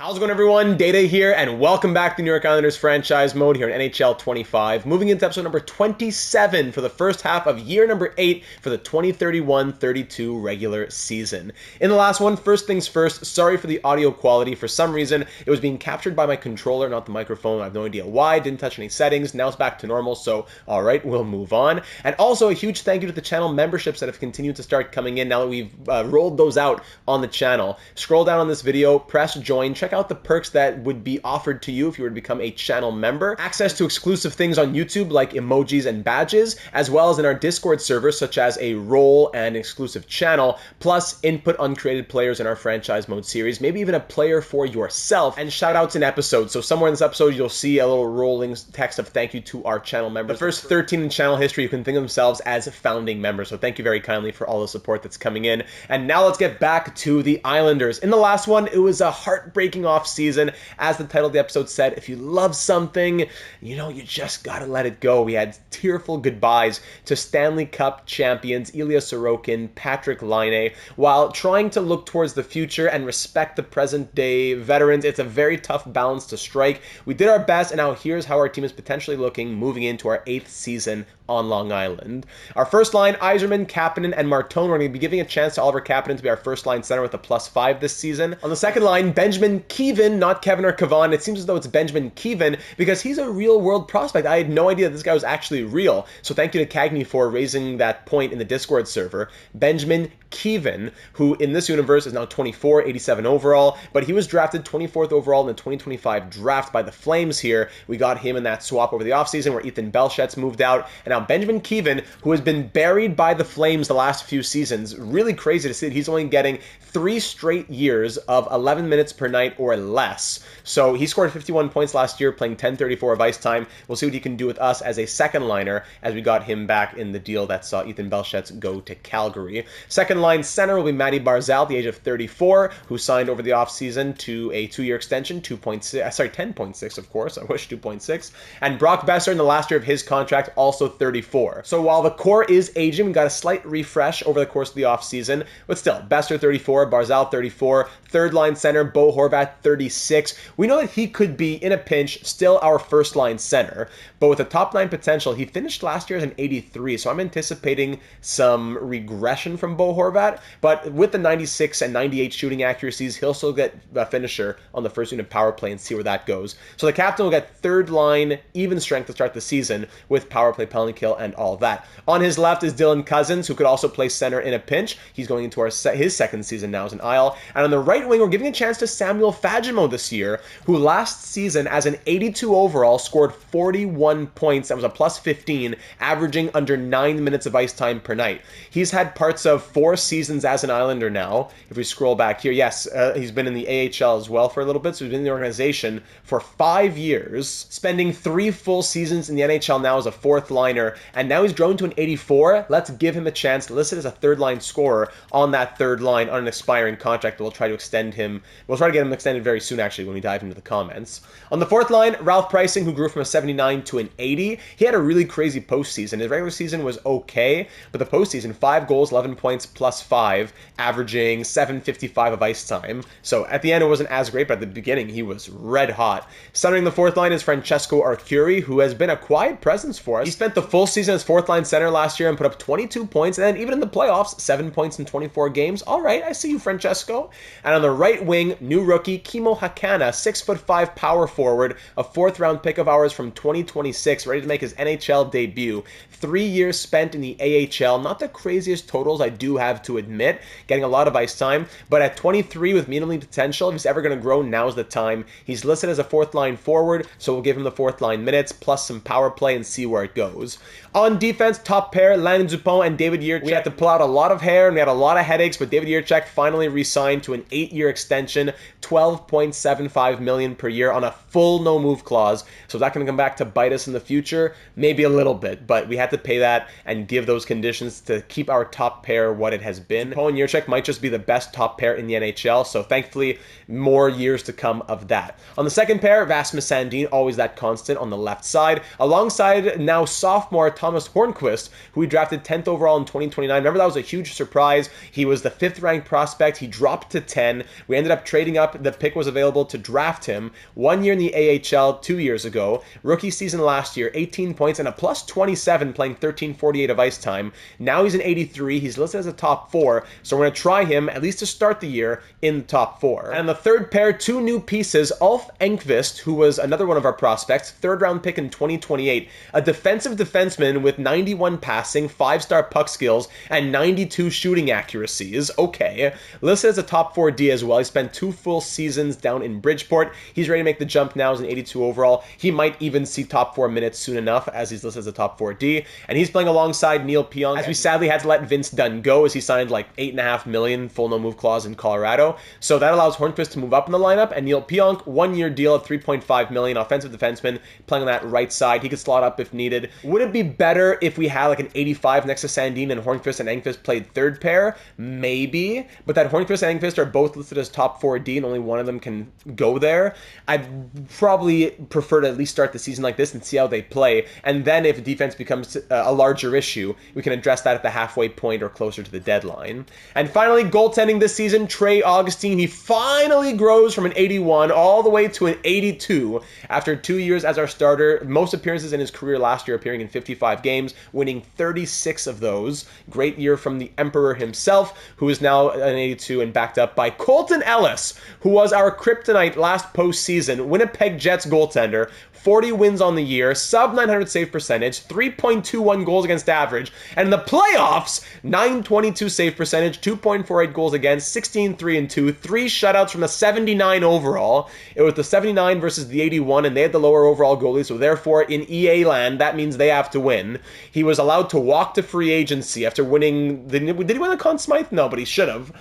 How's it going, everyone? Data here, and welcome back to New York Islanders franchise mode here in NHL 25. Moving into episode number 27 for the first half of year number 8 for the 2031-32 regular season. In the last one, first things first, sorry for the audio quality. For some reason, it was being captured by my controller, not the microphone. I have no idea why. Didn't touch any settings. Now it's back to normal, so all right, we'll move on. And also a huge thank you to the channel memberships that have continued to start coming in now that we've rolled those out on the channel. Scroll down on this video, press join, check out the perks that would be offered to you if you were to become a channel member. Access to exclusive things on YouTube like emojis and badges, as well as in our Discord server such as a role and exclusive channel, plus input uncreated players in our franchise mode series, maybe even a player for yourself, and shout outs in episodes. So somewhere in this episode you'll see a little rolling text of thank you to our channel members. The first 13 in channel history, you can think of themselves as founding members. So thank you very kindly for all the support that's coming in. And now let's get back to the Islanders. In the last one, it was a heartbreaking offseason. As the title of the episode said, if you love something, you just gotta let it go. We had tearful goodbyes to Stanley Cup champions Ilya Sorokin, Patrick Laine. While trying to look towards the future and respect the present day veterans, it's a very tough balance to strike. We did our best, and now here's how our team is potentially looking moving into our 8th season on Long Island. Our first line, Yzerman, Kapanen, and Martone. We're going to be giving a chance to Oliver Kapanen to be our first line center with a +5 this season. On the second line, Benjamin Keevan, not Kevin or Kavan. It seems as though it's Benjamin Keevan because he's a real world prospect. I had no idea this guy was actually real. So thank you to Cagney for raising that point in the Discord server. Benjamin Keevan, who in this universe is now 24, 87 overall, but he was drafted 24th overall in the 2025 draft by the Flames here. We got him in that swap over the offseason where Ethan Belchet's moved out, and now Benjamin Keevan, who has been buried by the Flames the last few seasons. Really crazy to see that he's only getting 3 straight years of 11 minutes per night or less. So he scored 51 points last year, playing 10:34 of ice time. We'll see what he can do with us as a second liner as we got him back in the deal that saw Ethan Belchet's go to Calgary. Second line center will be Matty Barzal at the age of 34, who signed over the offseason to a 2-year extension, 10.6 of course, I wish 2.6. And Brock Besser in the last year of his contract, also 34. So while the core is aging, we got a slight refresh over the course of the offseason, but still, Besser 34, Barzal 34, third line center, Bo Horvat 36. We know that he could be, in a pinch, still our first line center, but with a top 9 potential, he finished last year as an 83, so I'm anticipating some regression from Bo Horvat, but with the 96 and 98 shooting accuracies, he'll still get a finisher on the first unit power play and see where that goes. So the captain will get third line, even strength to start the season with power play, penalty kill, and all that. On his left is Dylan Cousins, who could also play center in a pinch. He's going into his second season now as an Isle. And on the right wing, we're giving a chance to Samuel Fagemo this year, who last season as an 82 overall scored 41 points. That was a +15, averaging under 9 minutes of ice time per night. He's had parts of 4 seasons as an Islander now. If we scroll back here, yes, he's been in the AHL as well for a little bit, so he's been in the organization for 5 years, spending 3 full seasons in the NHL now as a 4th liner, and now he's grown to an 84. Let's give him a chance, listed as a 3rd line scorer on that 3rd line on an expiring contract. We'll try to extend him. We'll try to get him extended very soon, actually, when we dive into the comments. On the 4th line, Ralph Preissing, who grew from a 79 to an 80. He had a really crazy postseason. His regular season was okay, but the postseason, 5 goals, 11 points, +5, averaging 7:55 of ice time. So at the end, it wasn't as great, but at the beginning, he was red hot. Centering the 4th line is Francesco Arcuri, who has been a quiet presence for us. He spent the full season as 4th line center last year and put up 22 points, and then even in the playoffs, 7 points in 24 games. All right, I see you, Francesco. And on the right wing, new rookie Kimo Hakana, 6'5" power forward, a 4th round pick of ours from 2026, ready to make his NHL debut. 3 years spent in the AHL, not the craziest totals, I do have to admit, getting a lot of ice time, but at 23 with medium league potential, if he's ever going to grow, now's the time. He's listed as a 4th line forward, so we'll give him the 4th line minutes, plus some power play and see where it goes. On defense, top pair, Landon Dupont and David Jiricek. We had to pull out a lot of hair and we had a lot of headaches, but David Jiricek finally re-signed to an 8-year extension, $12.75 million per year on a full no-move clause. So is that going to come back to bite us in the future? Maybe a little bit, but we had to pay that and give those conditions to keep our top pair what it it has been. Poe and Jiricek might just be the best top pair in the NHL, so thankfully more years to come of that. On the second pair, Rasmus Sandin, always that constant on the left side, alongside now sophomore Thomas Hornqvist, who we drafted 10th overall in 2029. Remember, that was a huge surprise. He was the 5th ranked prospect. He dropped to 10. We ended up trading up. The pick was available to draft him. 1 year in the AHL 2 years ago. Rookie season last year, 18 points and a plus 27, playing 13:48 of ice time. Now he's an 83. He's listed as a top 4, so we're going to try him, at least to start the year, in the top 4. And the third pair, 2 new pieces. Ulf Enqvist, who was another one of our prospects, 3rd round pick in 2028. A defensive defenseman with 91 passing, 5-star puck skills, and 92 shooting accuracies. Okay. Listed as a top 4D as well. He spent 2 full seasons down in Bridgeport. He's ready to make the jump now as an 82 overall. He might even see top 4 minutes soon enough, as he's listed as a top 4D. And he's playing alongside Neil Pionk, as we sadly had to let Vince Dunn go, as he signed like $8.5 million full no-move clause in Colorado. So that allows Hornqvist to move up in the lineup, and Neil Pionk, 1-year deal of $3.5 million, offensive defenseman, playing on that right side. He could slot up if needed. Would it be better if we had like an 85 next to Sandin and Hornqvist and Enqvist played third pair? Maybe, but that Hornqvist and Enqvist are both listed as top 4D and only one of them can go there. I'd probably prefer to at least start the season like this and see how they play, and then if defense becomes a larger issue, we can address that at the halfway point or closer to the deadline. And finally, goaltending this season, Trey Augustine. He finally grows from an 81 all the way to an 82 after 2 years as our starter. Most appearances in his career last year, appearing in 55 games, winning 36 of those. Great year from the Emperor himself, who is now an 82 and backed up by Colton Ellis, who was our kryptonite last postseason. Winnipeg Jets goaltender. 40 wins on the year, sub 900 save percentage, 3.21 goals against average, and in the playoffs, 922 save percentage, 2.48 goals against, 16-3-2, 3 shutouts from the 79 overall. It was the 79 versus the 81, and they had the lower overall goalie, so therefore in EA land, that means they have to win. He was allowed to walk to free agency after winning, did he win the Conn Smythe? No, but he should have.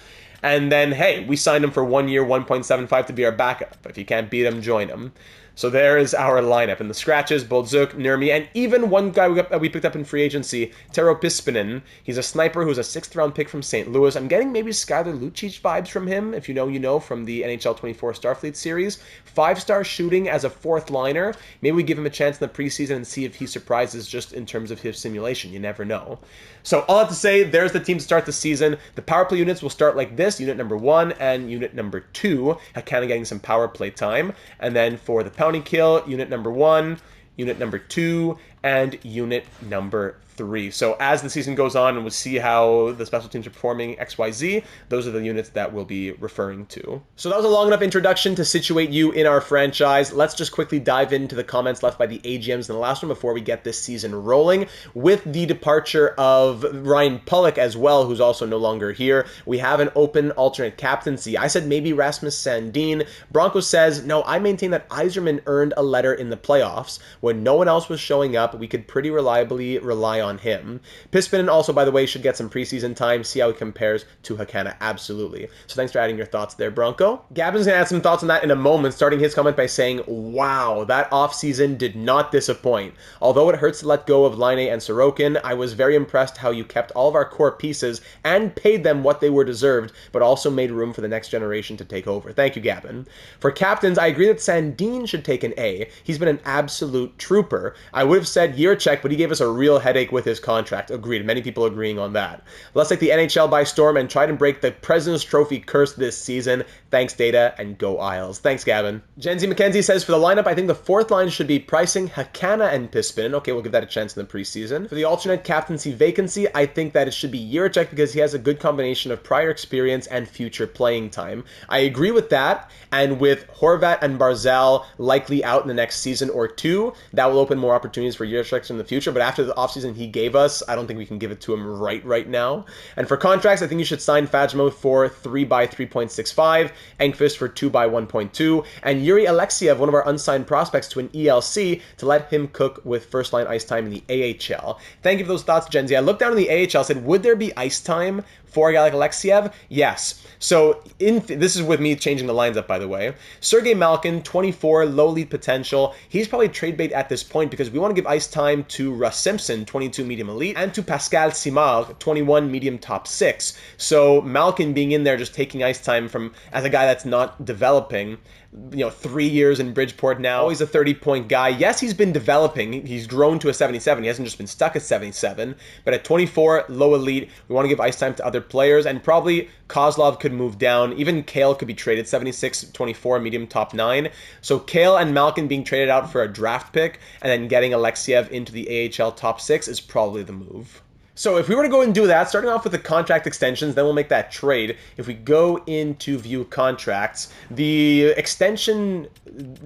And then, hey, we signed him for 1 year, 1.75 to be our backup. If you can't beat him, join him. So there is our lineup. In the scratches, Bolzuk, Nurmi, and even one guy we picked up in free agency, Tero Pispinen. He's a sniper who's a 6th round pick from St. Louis. I'm getting maybe Skylar Lucic vibes from him. If you know, you know, from the NHL 24 Starfleet series. 5-star shooting as a 4th liner. Maybe we give him a chance in the preseason and see if he surprises just in terms of his simulation. You never know. So all I have to say, there's the team to start the season. The power play units will start like this. Unit number 1 and unit number 2 are kind of getting some power play time. And then for the pounding kill, unit number 1, unit number 2, and unit number 3. So as the season goes on and we'll see how the special teams are performing XYZ, those are the units that we'll be referring to. So that was a long enough introduction to situate you in our franchise. Let's just quickly dive into the comments left by the AGMs in the last one before we get this season rolling. With the departure of Ryan Pulock as well, who's also no longer here, we have an open alternate captaincy. I said maybe Rasmus Sandin. Bronco says, no, I maintain that Yzerman earned a letter in the playoffs. When no one else was showing up, we could pretty reliably rely on him. Pispinen also, by the way, should get some preseason time, see how he compares to Hakana. Absolutely. So thanks for adding your thoughts there, Bronco. Gabin's going to add some thoughts on that in a moment, starting his comment by saying, wow, that offseason did not disappoint. Although it hurts to let go of Laine and Sorokin, I was very impressed how you kept all of our core pieces and paid them what they were deserved, but also made room for the next generation to take over. Thank you, Gabin. For captains, I agree that Sandin should take an A. He's been an absolute trooper. I would have said Jiricek, but he gave us a real headache with his contract. Agreed. Many people agreeing on that. Let's take the NHL by storm and try to break the President's Trophy curse this season. Thanks, Data, and go Isles. Thanks, Gavin. Gen Z McKenzie says, for the lineup, I think the 4th line should be Pricing, Hakana, and Pispinen. Okay, we'll give that a chance in the preseason. For the alternate captaincy vacancy, I think that it should be Jiricek because he has a good combination of prior experience and future playing time. I agree with that, and with Horvat and Barzal likely out in the next season or 2, that will open more opportunities for Jiricek in the future, but after the offseason he gave us, I don't think we can give it to him right now. And for contracts, I think you should sign Fajmo for 3 by 3.65, Enqvist for 2 by 1.2, and Yuri Alexiev, one of our unsigned prospects, to an ELC to let him cook with first-line ice time in the AHL. Thank you for those thoughts, Gen Z. I looked down in the AHL, said, would there be ice time for a guy like Alexiev? Yes. So this is with me changing the lines up, by the way. Sergei Malkin, 24, low lead potential. He's probably trade bait at this point because we want to give ice time to Russ Simpson, 22 medium elite, and to Pascal Simard, 21 medium top 6. So Malkin being in there just taking ice time from as a guy that's not developing, 3 years in Bridgeport now. Always a 30-point guy. Yes, he's been developing. He's grown to a 77. He hasn't just been stuck at 77. But at 24, low elite, we want to give ice time to other players. And probably Kozlov could move down. Even Kale could be traded. 76, 24, medium top 9. So Kale and Malkin being traded out for a draft pick and then getting Alexiev into the AHL top 6 is probably the move. So if we were to go and do that, starting off with the contract extensions, then we'll make that trade. If we go into view contracts, the extension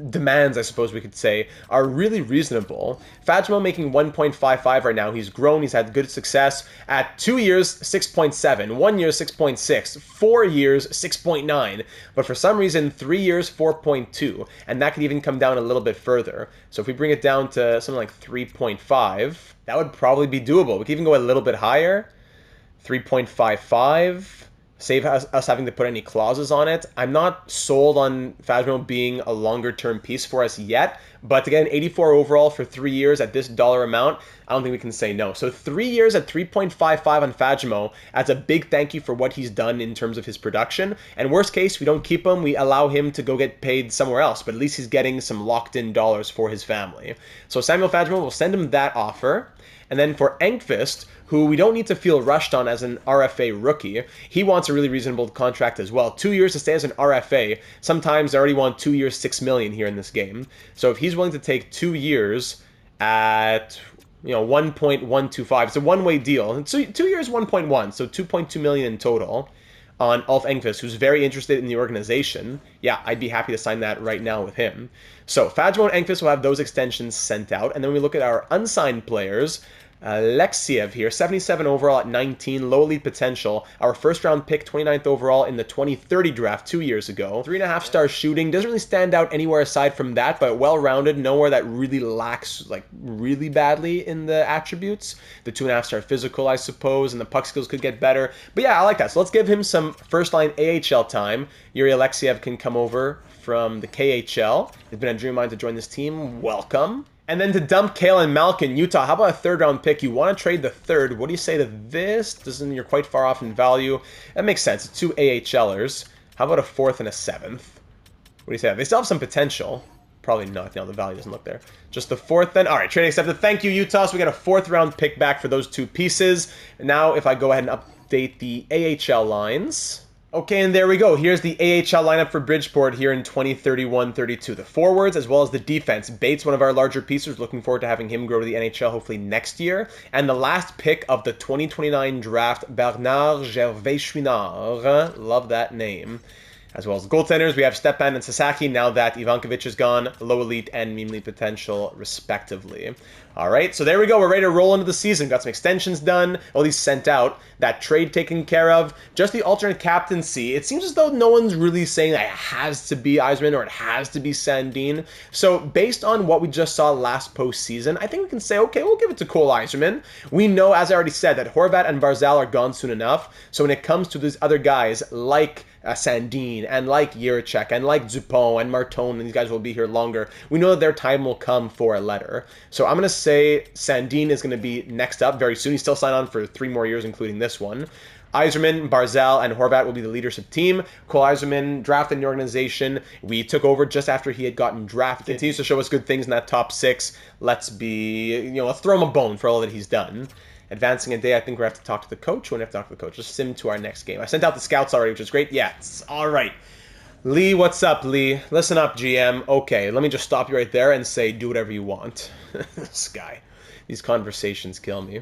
demands, I suppose we could say, are really reasonable. Fajmo making 1.55 right now. He's grown. He's had good success. At 2 years, 6.7. 1 year, 6.6. 4 years, 6.9. But for some reason, 3 years, 4.2. And that could even come down a little bit further. So if we bring it down to something like 3.5, that would probably be doable. We could even go a little bit higher, 3.55, save us having to put any clauses on it. I'm not sold on Fajmo being a longer-term piece for us yet, but again, 84 overall for 3 years at this dollar amount, I don't think we can say no. So 3 years at 3.55 on Fajmo as a big thank you for what he's done in terms of his production. And worst case, we don't keep him. We allow him to go get paid somewhere else, but at least he's getting some locked-in dollars for his family. So Samuel Fajmo, will send him that offer. And then for Engqvist, who we don't need to feel rushed on as an RFA rookie, he wants a really reasonable contract as well. 2 years to stay as an RFA. Sometimes they already want 2 years, $6 million here in this game. So if he's willing to take 2 years at 1.125, it's a one-way deal. And 2 years, 1.1, so 2.2 million in total on Ulf Engqvist, who's very interested in the organization. Yeah, I'd be happy to sign that right now with him. So Fajmo and Engqvist will have those extensions sent out. And then we look at our unsigned players. Alexiev here, 77 overall at 19, low lead potential. Our first round pick, 29th overall in the 2030 draft 2 years ago. 3.5-star shooting, doesn't really stand out anywhere aside from that, but well-rounded, nowhere that really lacks really badly in the attributes. The 2.5-star physical, I suppose, and the puck skills could get better. But yeah, I like that. So let's give him some first-line AHL time. Yuri Alexiev can come over from the KHL. It's been a dream of mine to join this team. Welcome. And then to dump Kale and Malkin, Utah, how about a third-round pick? You want to trade the third. What do you say to this? You're quite far off in value. That makes sense. It's 2 AHLers. How about a fourth and a seventh? What do you say? They still have some potential. Probably not. No, the value doesn't look there. Just the fourth then. All right, trade accepted. Thank you, Utah. So we got a fourth-round pick back for those 2 pieces. Now, if I go ahead and update the AHL lines... Okay, and there we go. Here's the AHL lineup for Bridgeport here in 2031-32. The forwards as well as the defense. Bates, one of our larger pieces. Looking forward to having him grow to the NHL hopefully next year. And the last pick of the 2029 draft, Bernard Gervais-Chouinard. Love that name. As well as goaltenders, we have Stepan and Sasaki now that Ivankovic is gone, low elite and medium elite potential, respectively. All right, so there we go. We're ready to roll into the season. Got some extensions done, all these sent out. That trade taken care of. Just the alternate captaincy. It seems as though no one's really saying that it has to be Yzerman or it has to be Sandin. So based on what we just saw last postseason, I think we can say, okay, we'll give it to Cole Yzerman. We know, as I already said, that Horvat and Barzal are gone soon enough. So when it comes to these other guys like Sandin and like Yurchek and like Dupont and Martone, and these guys will be here longer, we know that their time will come for a letter. So I'm going to say Sandin is going to be next up very soon. He's still signed on for 3 more years, including this one. Yzerman, Barzal, and Horvat will be the leadership team. Cole Yzerman, drafted in the organization. We took over just after he had gotten drafted. Continues to show us good things in that top 6. Let's throw him a bone for all that he's done. Advancing a day, I think we have to talk to the coach. We have to talk to the coach. Let's sim to our next game. I sent out the scouts already, which is great. Yeah, it's all right. Lee, what's up, Lee? Listen up, GM. Okay, let me just stop you right there and say do whatever you want. This guy. These conversations kill me.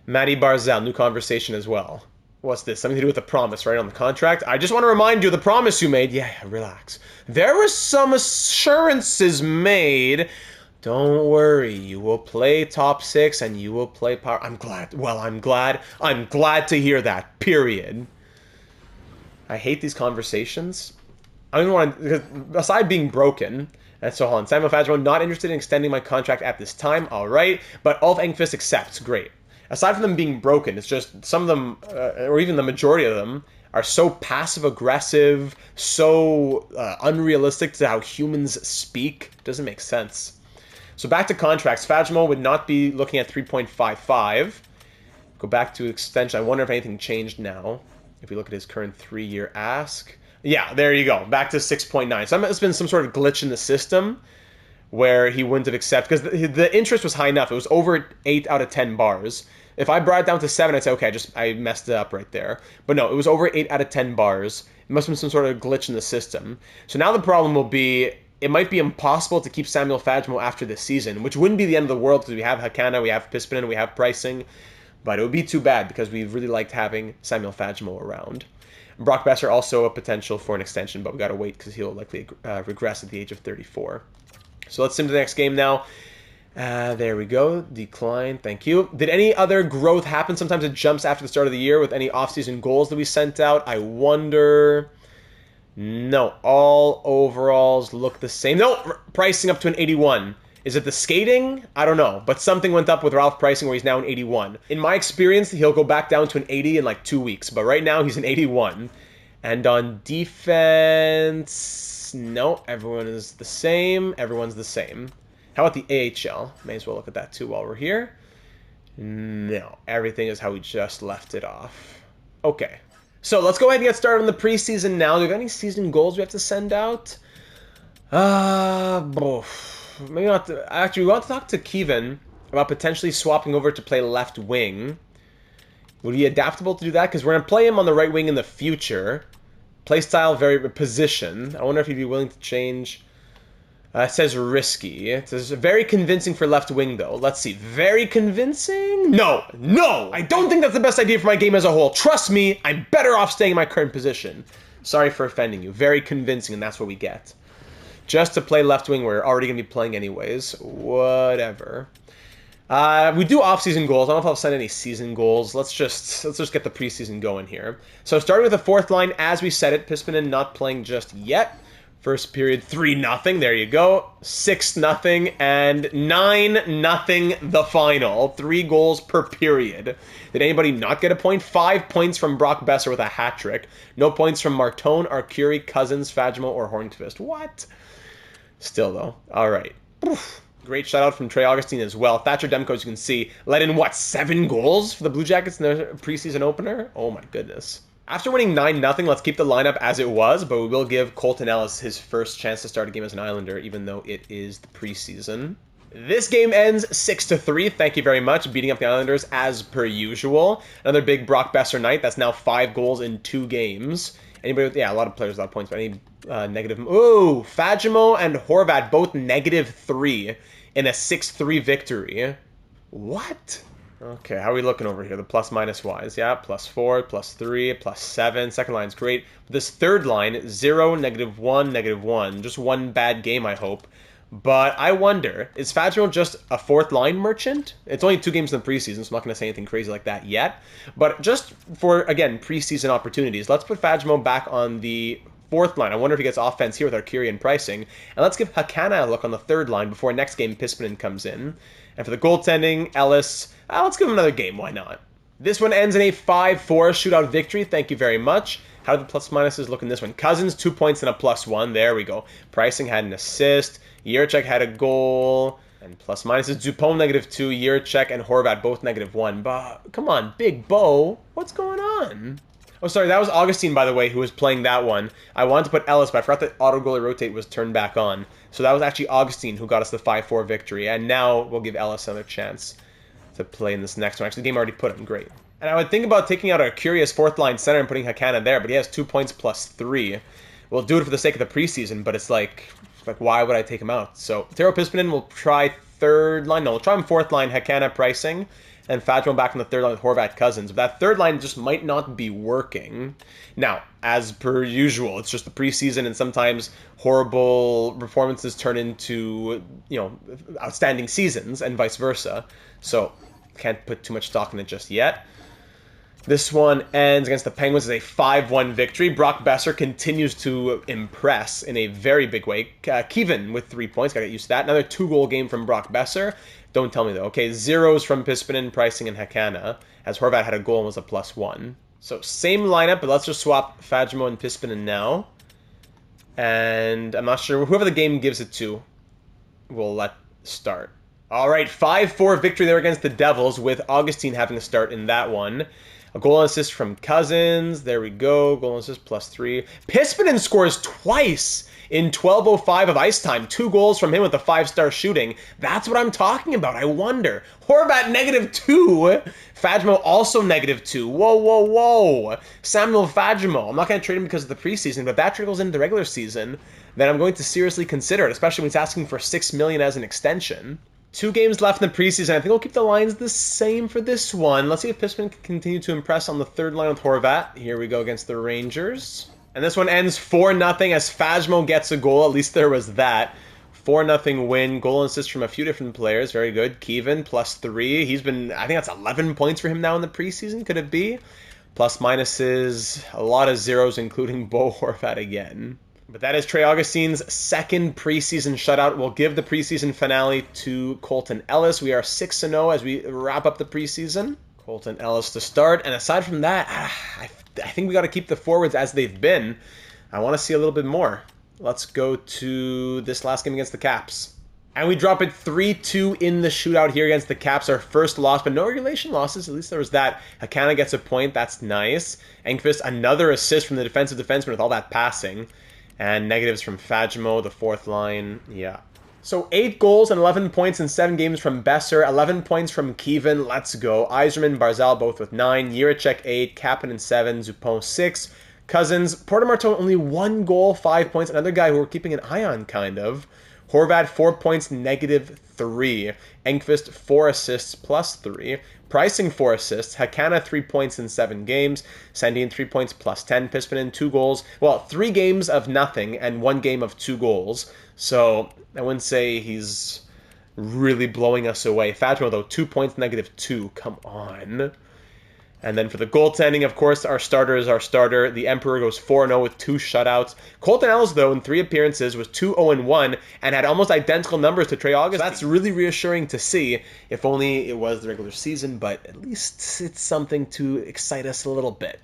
Matty Barzal, new conversation as well. What's this? Something to do with the promise, right, on the contract? I just want to remind you of the promise you made. Yeah, relax. There were some assurances made. Don't worry, you will play top 6 and you will play power. I'm glad. Well, I'm glad to hear that, period. I hate these conversations. I don't even want to, because aside being broken, and so on, Samuel Fajmo not interested in extending my contract at this time, all right, but Ulf Engqvist accepts, great. aside from them being broken, it's just some of them, or even the majority of them, are so passive-aggressive, so unrealistic to how humans speak. It doesn't make sense. So back to contracts. Fajmo would not be looking at 3.55. Go back to extension. I wonder if anything changed now. If we look at his current 3-year ask. Yeah, there you go. Back to 6.9. So it's been some sort of glitch in the system where he wouldn't have accepted, because the interest was high enough. It was over 8 out of 10 bars. If I brought it down to 7, I'd say, okay, I messed it up right there. But no, it was over 8 out of 10 bars. It must have been some sort of glitch in the system. So now the problem will be, it might be impossible to keep Samuel Fajmo after this season, which wouldn't be the end of the world because we have Hakana, we have Pispinen, we have pricing. But it would be too bad because we really liked having Samuel Fajmo around. Brock Besser also a potential for an extension, but we got to wait because he'll likely regress at the age of 34. So let's sim to the next game now. There we go. Decline. Thank you. Did any other growth happen? Sometimes it jumps after the start of the year with any offseason goals that we sent out. I wonder. No. All overalls look the same. No. Pricing up to an 81. Is it the skating? I don't know. But something went up with Ralph pricing where he's now an 81. In my experience, he'll go back down to an 80 in like 2 weeks. But right now, he's an 81. And on defense, no. Everyone is the same. Everyone's the same. How about the AHL? May as well look at that too while we're here. No, everything is how we just left it off. Okay. So let's go ahead and get started on the preseason now. Do we have any season goals we have to send out? Maybe not. Actually, we want to talk to Kevin about potentially swapping over to play left wing. Would he be adaptable to do that? Because we're going to play him on the right wing in the future. Play style, very position. I wonder if he'd be willing to change. It says risky. It says very convincing for left wing, though. Let's see. Very convincing? No. No! I don't think that's the best idea for my game as a whole. Trust me, I'm better off staying in my current position. Sorry for offending you. Very convincing, and that's what we get. Just to play left wing, we're already going to be playing anyways. Whatever. We do off-season goals. I don't know if I'll send any season goals. Let's just get the preseason going here. So starting with the fourth line, as we said it, Pispinen not playing just yet. First period, 3-0. There you go. 6-0 and 9-0 the final. 3 goals per period. Did anybody not get a point? 5 points from Brock Besser with a hat trick. No points from Martone, Arcuri, Cousins, Fajmo, or Hornqvist. What? Still, though. All right. Oof. Great shout out from Trey Augustine as well. Thatcher Demko, as you can see, let in, what, 7 goals for the Blue Jackets in their preseason opener? Oh, my goodness. After winning 9-0, let's keep the lineup as it was, but we will give Colton Ellis his first chance to start a game as an Islander, even though it is the preseason. This game ends 6-3. Thank you very much. Beating up the Islanders as per usual. Another big Brock Besser night. That's now 5 goals in 2 games. Anybody with, yeah, a lot of players, a lot of points, but any negative... Ooh, Fajmo and Horvat both -3 in a 6-3 victory. What? Okay, how are we looking over here? The plus-minus wise. Yeah, +4, +3, +7. Second line's great. This third line, 0, -1, -1. Just one bad game, I hope. But I wonder, is Fajmo just a fourth line merchant? It's only 2 games in the preseason, so I'm not going to say anything crazy like that yet. But just for, again, preseason opportunities, let's put Fajmo back on the fourth line. I wonder if he gets offense here with Arcuri and pricing. And let's give Hakana a look on the third line before next game Pispinen comes in. And for the goaltending, Ellis, let's give him another game. Why not? This one ends in a 5-4 shootout victory. Thank you very much. How do the plus-minuses look in this one? Cousins, 2 points and a +1. There we go. Pricing had an assist. Yurchek had a goal. And plus-minuses. Dupont, -2. Yurchek and Horvat, both -1. But come on, Big Bo. What's going on? Oh, sorry, that was Augustine, by the way, who was playing that one. I wanted to put Ellis, but I forgot that auto goalie rotate was turned back on. So that was actually Augustine who got us the 5-4 victory. And now we'll give Ellis another chance to play in this next one. Actually, the game already put him. Great. And I would think about taking out a curious fourth line center and putting Hakana there, but he has 2 points +3. We'll do it for the sake of the preseason, but it's like why would I take him out? So Tero Pispinen will try third line. No, we'll try him fourth line, Hakana pricing. And Fajmo back on the third line with Horvat Cousins. But that third line just might not be working. Now, as per usual, it's just the preseason, and sometimes horrible performances turn into, outstanding seasons, and vice versa. So, can't put too much stock in it just yet. This one ends against the Penguins as a 5-1 victory. Brock Besser continues to impress in a very big way. Kevin with 3 points. Got to get used to that. Another 2-goal game from Brock Besser. Don't tell me, though. Okay, zeros from Pispinen, Pricing, and Hakana, as Horvat had a goal and was a +1. So same lineup, but let's just swap Fagemo and Pispinen now. And I'm not sure. Whoever the game gives it to, we'll let start. All right, 5-4 victory there against the Devils, with Augustine having a start in that one. A goal and assist from Cousins. There we go. Goal and assist +3. Pispinen scores twice in 12:05 of ice time. 2 goals from him with a 5-star shooting. That's what I'm talking about. I wonder. Horvat -2. Fagemo also -2. Whoa, whoa, whoa. Samuel Fagemo. I'm not going to trade him because of the preseason, but if that trickles into the regular season, then I'm going to seriously consider it, especially when he's asking for $6 million as an extension. 2 games left in the preseason. I think we'll keep the lines the same for this one. Let's see if Pispinen can continue to impress on the third line with Horvat. Here we go against the Rangers. And this one ends 4-0 as Fagemo gets a goal. At least there was that. 4-0 win. Goal and assist from a few different players. Very good. Kevin, +3. He's been, I think that's 11 points for him now in the preseason. Could it be? Plus minuses. A lot of zeros, including Bo Horvat again. But that is Trey Augustine's second preseason shutout. We'll give the preseason finale to Colton Ellis. We are 6-0 as we wrap up the preseason. Colton Ellis to start. And aside from that, I think we got to keep the forwards as they've been. I want to see a little bit more. Let's go to this last game against the Caps. And we drop it 3-2 in the shootout here against the Caps. Our first loss, but no regulation losses. At least there was that. Hakana gets a point. That's nice. Engqvist, another assist from the defensive defenseman with all that passing. And negatives from Fagemo, the fourth line. Yeah. So 8 goals and 11 points in 7 games from Besser. 11 points from Kevin. Let's go. Yzerman, Barzal both with 9. Jiricek 8. Kapanen 7. Zupon 6. Cousins. Porter-Marteau only 1 goal, 5 points. Another guy who we're keeping an eye on, kind of. Horvat 4 points, -3. Engqvist 4 assists, +3. Pricing 4 assists. Hakana 3 points in 7 games. Sandin 3 points, +10. Pispinen 2 goals. Well, 3 games of nothing and 1 game of 2 goals. So I wouldn't say he's really blowing us away. Fagemo, though, 2 points, -2. Come on. And then for the goaltending, of course, our starter is our starter. The Emperor goes 4-0 with 2 shutouts. Colton Ellis, though, in 3 appearances was 2-0-1 and had almost identical numbers to Trey Augustine. So that's really reassuring to see, if only it was the regular season, but at least it's something to excite us a little bit.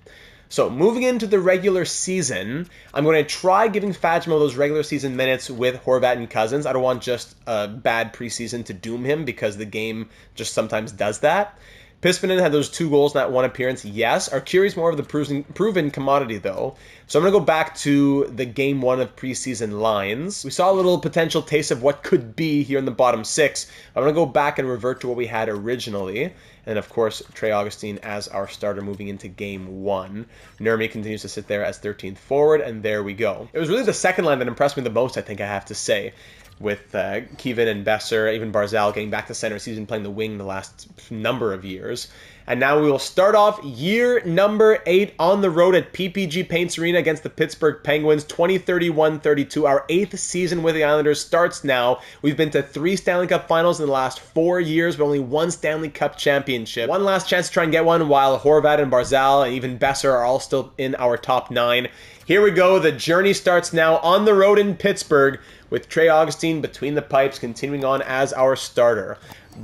So moving into the regular season, I'm going to try giving Fagemo those regular season minutes with Horvat and Cousins. I don't want just a bad preseason to doom him because the game just sometimes does that. Pispinen had those 2 goals in that 1 appearance, yes. Arcuri's more of the proven commodity, though. So I'm going to go back to the Game 1 of preseason lines. We saw a little potential taste of what could be here in the bottom 6. I'm going to go back and revert to what we had originally. And, of course, Trey Augustine as our starter moving into Game 1. Nurmi continues to sit there as 13th forward, and there we go. It was really the second line that impressed me the most, I think I have to say. With Kevin and Besser, even Barzal getting back to center. He's been playing the wing the last number of years. And now we will start off year number 8 on the road at PPG Paints Arena against the Pittsburgh Penguins. 2031-32. Our 8th season with the Islanders starts now. We've been to 3 Stanley Cup Finals in the last 4 years, but only 1 Stanley Cup championship. One last chance to try and get one while Horvat and Barzal and even Besser are all still in our top 9. Here we go. The journey starts now on the road in Pittsburgh with Trey Augustine between the pipes continuing on as our starter.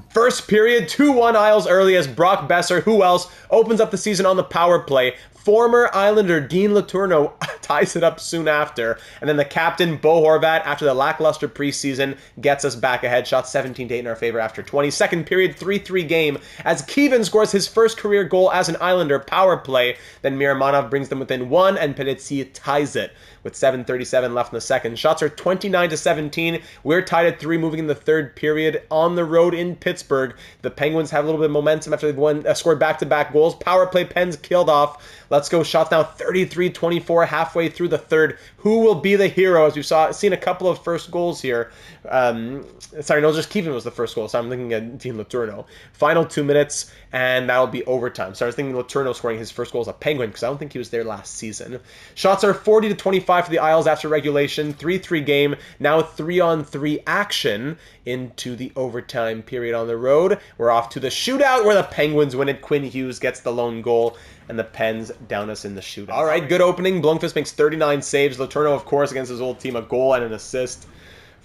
First period, 2-1 Isles early as Brock Besser, who else, opens up the season on the power play. Former Islander Dean Letourneau ties it up soon after. And then the captain, Bo Horvat, after the lackluster preseason, gets us back ahead. Shot 17-8 in our favor after 20. Second period, 3-3 game as Kevin scores his first career goal as an Islander power play. Then Miramanov brings them within 1 and Pelletier ties it with 7:37 left in the second. Shots are 29-17. We're tied at 3 moving in the third period on the road in Pittsburgh. The Penguins have a little bit of momentum after they've scored back-to-back goals. Power play Pens killed off. Let's go. Shots now 33-24 halfway through the third. Who will be the hero? As we've seen a couple of first goals here. Sorry, no, just Kevin was the first goal, so I'm thinking of Dean Letourneau. Final 2 minutes, and that'll be overtime. So I was thinking Letourneau scoring his first goal as a Penguin, because I don't think he was there last season. Shots are 40-25 for the Isles after regulation. 3-3 game. Now 3-on-3 action into the overtime period on the road. We're off to the shootout where the Penguins win it. Quinn Hughes gets the lone goal, and the Pens down us in the shootout. All right, good opening. Blomqvist makes 39 saves. Letourneau, of course, against his old team, a goal and an assist.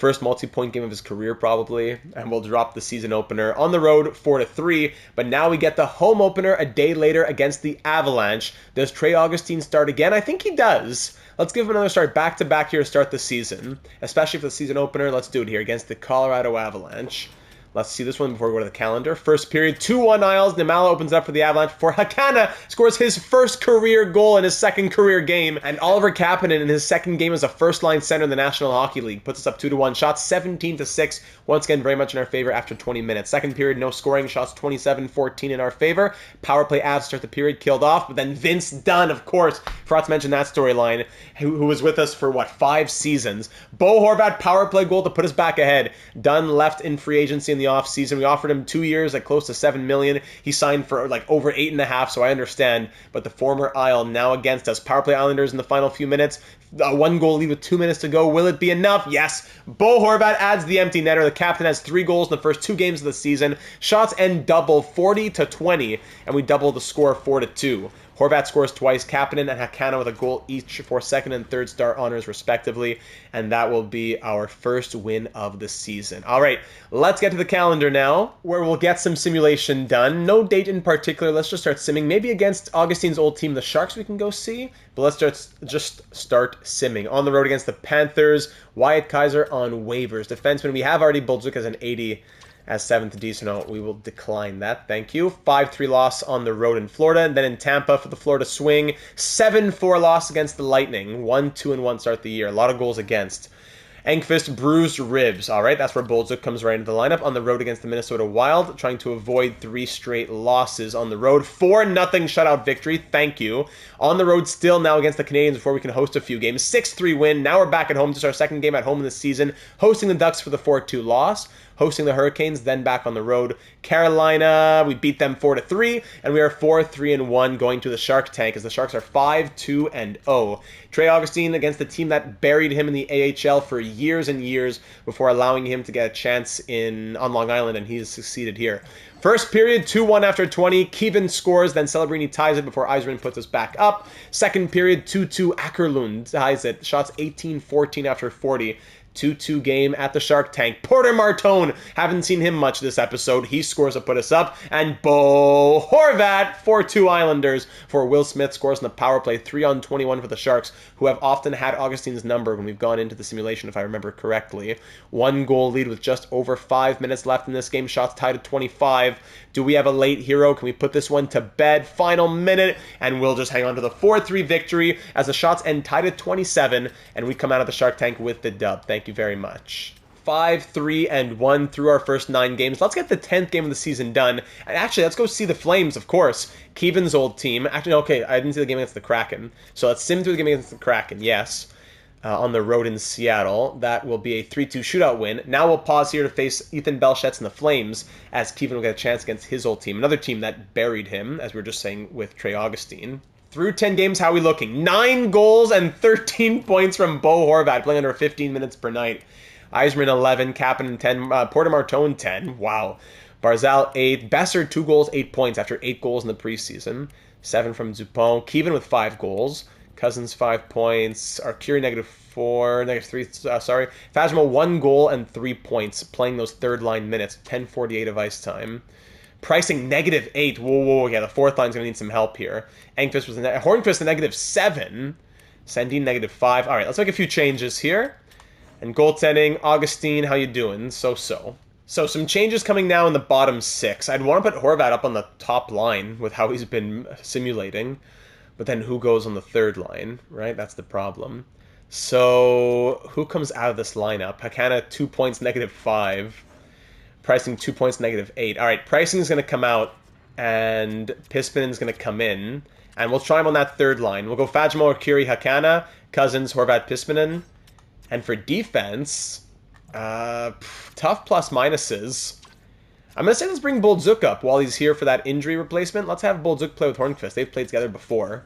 First multi-point game of his career, probably. And we'll drop the season opener on the road 4-3. But now we get the home opener a day later against the Avalanche. Does Trey Augustine start again? I think he does. Let's give him another start back-to-back here to start the season. Especially for the season opener. Let's do it here against the Colorado Avalanche. Let's see this one before we go to the calendar. First period, 2-1 Isles. Niemela opens up for the Avalanche before Hakana scores his first career goal in his second career game. And Oliver Kapanen in his second game as a first-line center in the National Hockey League puts us up 2-1. Shots 17-6. Once again, very much in our favor after 20 minutes. Second period, no scoring. Shots 27-14 in our favor. Power play Avs start the period, killed off. But then Vince Dunn, of course, forgot to mention that storyline, who was with us for, 5 seasons. Bo Horvat power play goal to put us back ahead. Dunn left in free agency in the offseason. We offered him 2 years at close to $7 million. He signed for over $8.5, so I understand. But the former Isle now against us. Power play Islanders in the final few minutes. A 1-goal lead with 2 minutes to go. Will it be enough? Yes. Bo Horvat adds the empty netter. The captain has 3 goals in the first 2 games of the season. Shots end double, 40-20, and we double the score 4-2. Horvat scores twice, Kapanen and Hakana with a goal each for second and third star honors respectively, and that will be our first win of the season. All right, let's get to the calendar now, where we'll get some simulation done. No date in particular, let's just start simming. Maybe against Augustine's old team, the Sharks, we can go see, but let's just start simming. On the road against the Panthers, Wyatt Kaiser on waivers. Defenseman, we have already Bolduc as an 80. As 7th D, so no, we will decline that. Thank you. 5-3 loss on the road in Florida, and then in Tampa for the Florida Swing. 7-4 loss against the Lightning. 1-2-1 start the year. A lot of goals against. Engqvist bruised ribs. All right, that's where Bolduc comes right into the lineup. On the road against the Minnesota Wild, trying to avoid 3 straight losses on the road. 4-0 shutout victory. Thank you. On the road still now against the Canadiens before we can host a few games. 6-3 win. Now we're back at home. This is our second game at home in the season. Hosting the Ducks for the 4-2 loss. Hosting the Hurricanes, then back on the road. Carolina, we beat them 4-3, and we are 4-3-1 going to the Shark Tank as the Sharks are 5-2-0. Trey Augustine against the team that buried him in the AHL for years and years before allowing him to get a chance on Long Island, and he has succeeded here. First period, 2-1 after 20. Kevin scores, then Celebrini ties it before Yzerman puts us back up. Second period, 2-2. Ackerlund ties it. Shots 18-14 after 40. 2-2 game at the Shark Tank. Porter Martone, haven't seen him much this episode. He scores to put us up. And Bo Horvat, 4-2 Islanders, for Will Smith scores on the power play. 3-on-21 for the Sharks, who have often had Augustine's number when we've gone into the simulation, if I remember correctly. 1-goal lead with just over 5 minutes left in this game. Shots tied at 25. Do we have a late hero? Can we put this one to bed? Final minute, and we'll just hang on to the 4-3 victory as the shots end tied at 27, and we come out of the Shark Tank with the dub. Thank you very much. 5-3-1 through our first 9 games. Let's get the 10th game of the season done. And actually, let's go see the Flames, of course. Kevin's old team. Actually, okay, I didn't see the game against the Kraken. So let's sim through the game against the Kraken, yes. On the road in Seattle. That will be a 3-2 shootout win. Now we'll pause here to face Ethan Belchetz and the Flames as Kevin will get a chance against his old team. Another team that buried him, as we were just saying with Trey Augustine. Through 10 games, how are we looking? 9 goals and 13 points from Bo Horvat, playing under 15 minutes per night. Yzerman 11, Kapanen 10, Porter Martone 10. Wow. Barzal 8, Besser 2 goals, 8 points after 8 goals in the preseason. 7 from Dupont. Kevin with 5 goals. Cousins 5 points. Arcuri -4, -3. Sorry. Fajmo 1 goal and 3 points, playing those third line minutes. 10:48 of ice time. Pricing -8. Whoa. Yeah, the fourth line's gonna need some help here. Engqvist was Hornqvist a -7. Sandin -5. All right, let's make a few changes here. And goaltending, Augustine, how you doing? So. So some changes coming now in the bottom 6. I'd want to put Horvat up on the top line with how he's been simulating. But then who goes on the third line, right? That's the problem. So who comes out of this lineup? Hakana 2 points, -5. Pricing 2 points, -8. All right, Pricing is going to come out, and Pispinen is going to come in. And we'll try him on that third line. We'll go Fajmo, Arcuri, Hakana, Cousins, Horvat, Pispinen. And for defense, tough plus minuses. I'm going to say let's bring Bolduc up while he's here for that injury replacement. Let's have Bolduc play with Hornqvist. They've played together before.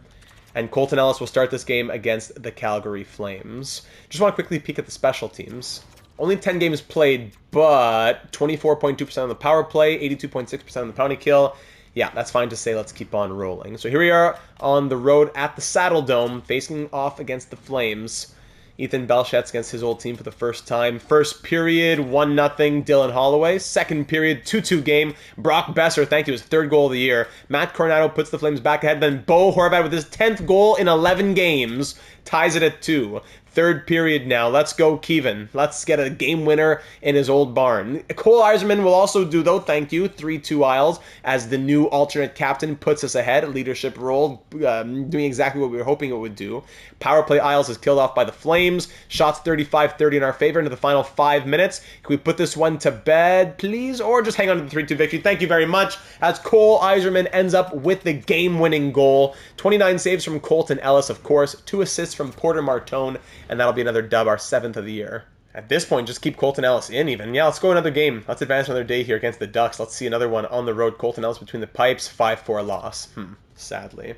And Colton Ellis will start this game against the Calgary Flames. Just want to quickly peek at the special teams. Only 10 games played, but 24.2% on the power play, 82.6% on the penalty kill. Yeah, that's fine to say. Let's keep on rolling. So here we are on the road at the Saddle Dome, facing off against the Flames. Ethan Belchet's against his old team for the first time. First period, 1-0, Dylan Holloway. Second period, 2-2 game. Brock Besser, thank you, his third goal of the year. Matt Coronado puts the Flames back ahead. Then Bo Horvat with his 10th goal in 11 games ties it at 2. Third period now. Let's go, Kevin. Let's get a game winner in his old barn. Cole Eiserman will also do, though, thank you, 3-2 Isles as the new alternate captain puts us ahead. A leadership role, doing exactly what we were hoping it would do. Power play Isles is killed off by the Flames. Shots 35-30 in our favor into the final 5 minutes. Can we put this one to bed, please? Or just hang on to the 3-2 victory. Thank you very much. As Cole Eiserman ends up with the game-winning goal. 29 saves from Colton Ellis, of course. 2 assists from Porter Martone. And that'll be another dub, our 7th of the year. At this point, just keep Colton Ellis in even. Yeah, let's go another game. Let's advance another day here against the Ducks. Let's see another one on the road. Colton Ellis between the pipes. 5-4 loss. Sadly.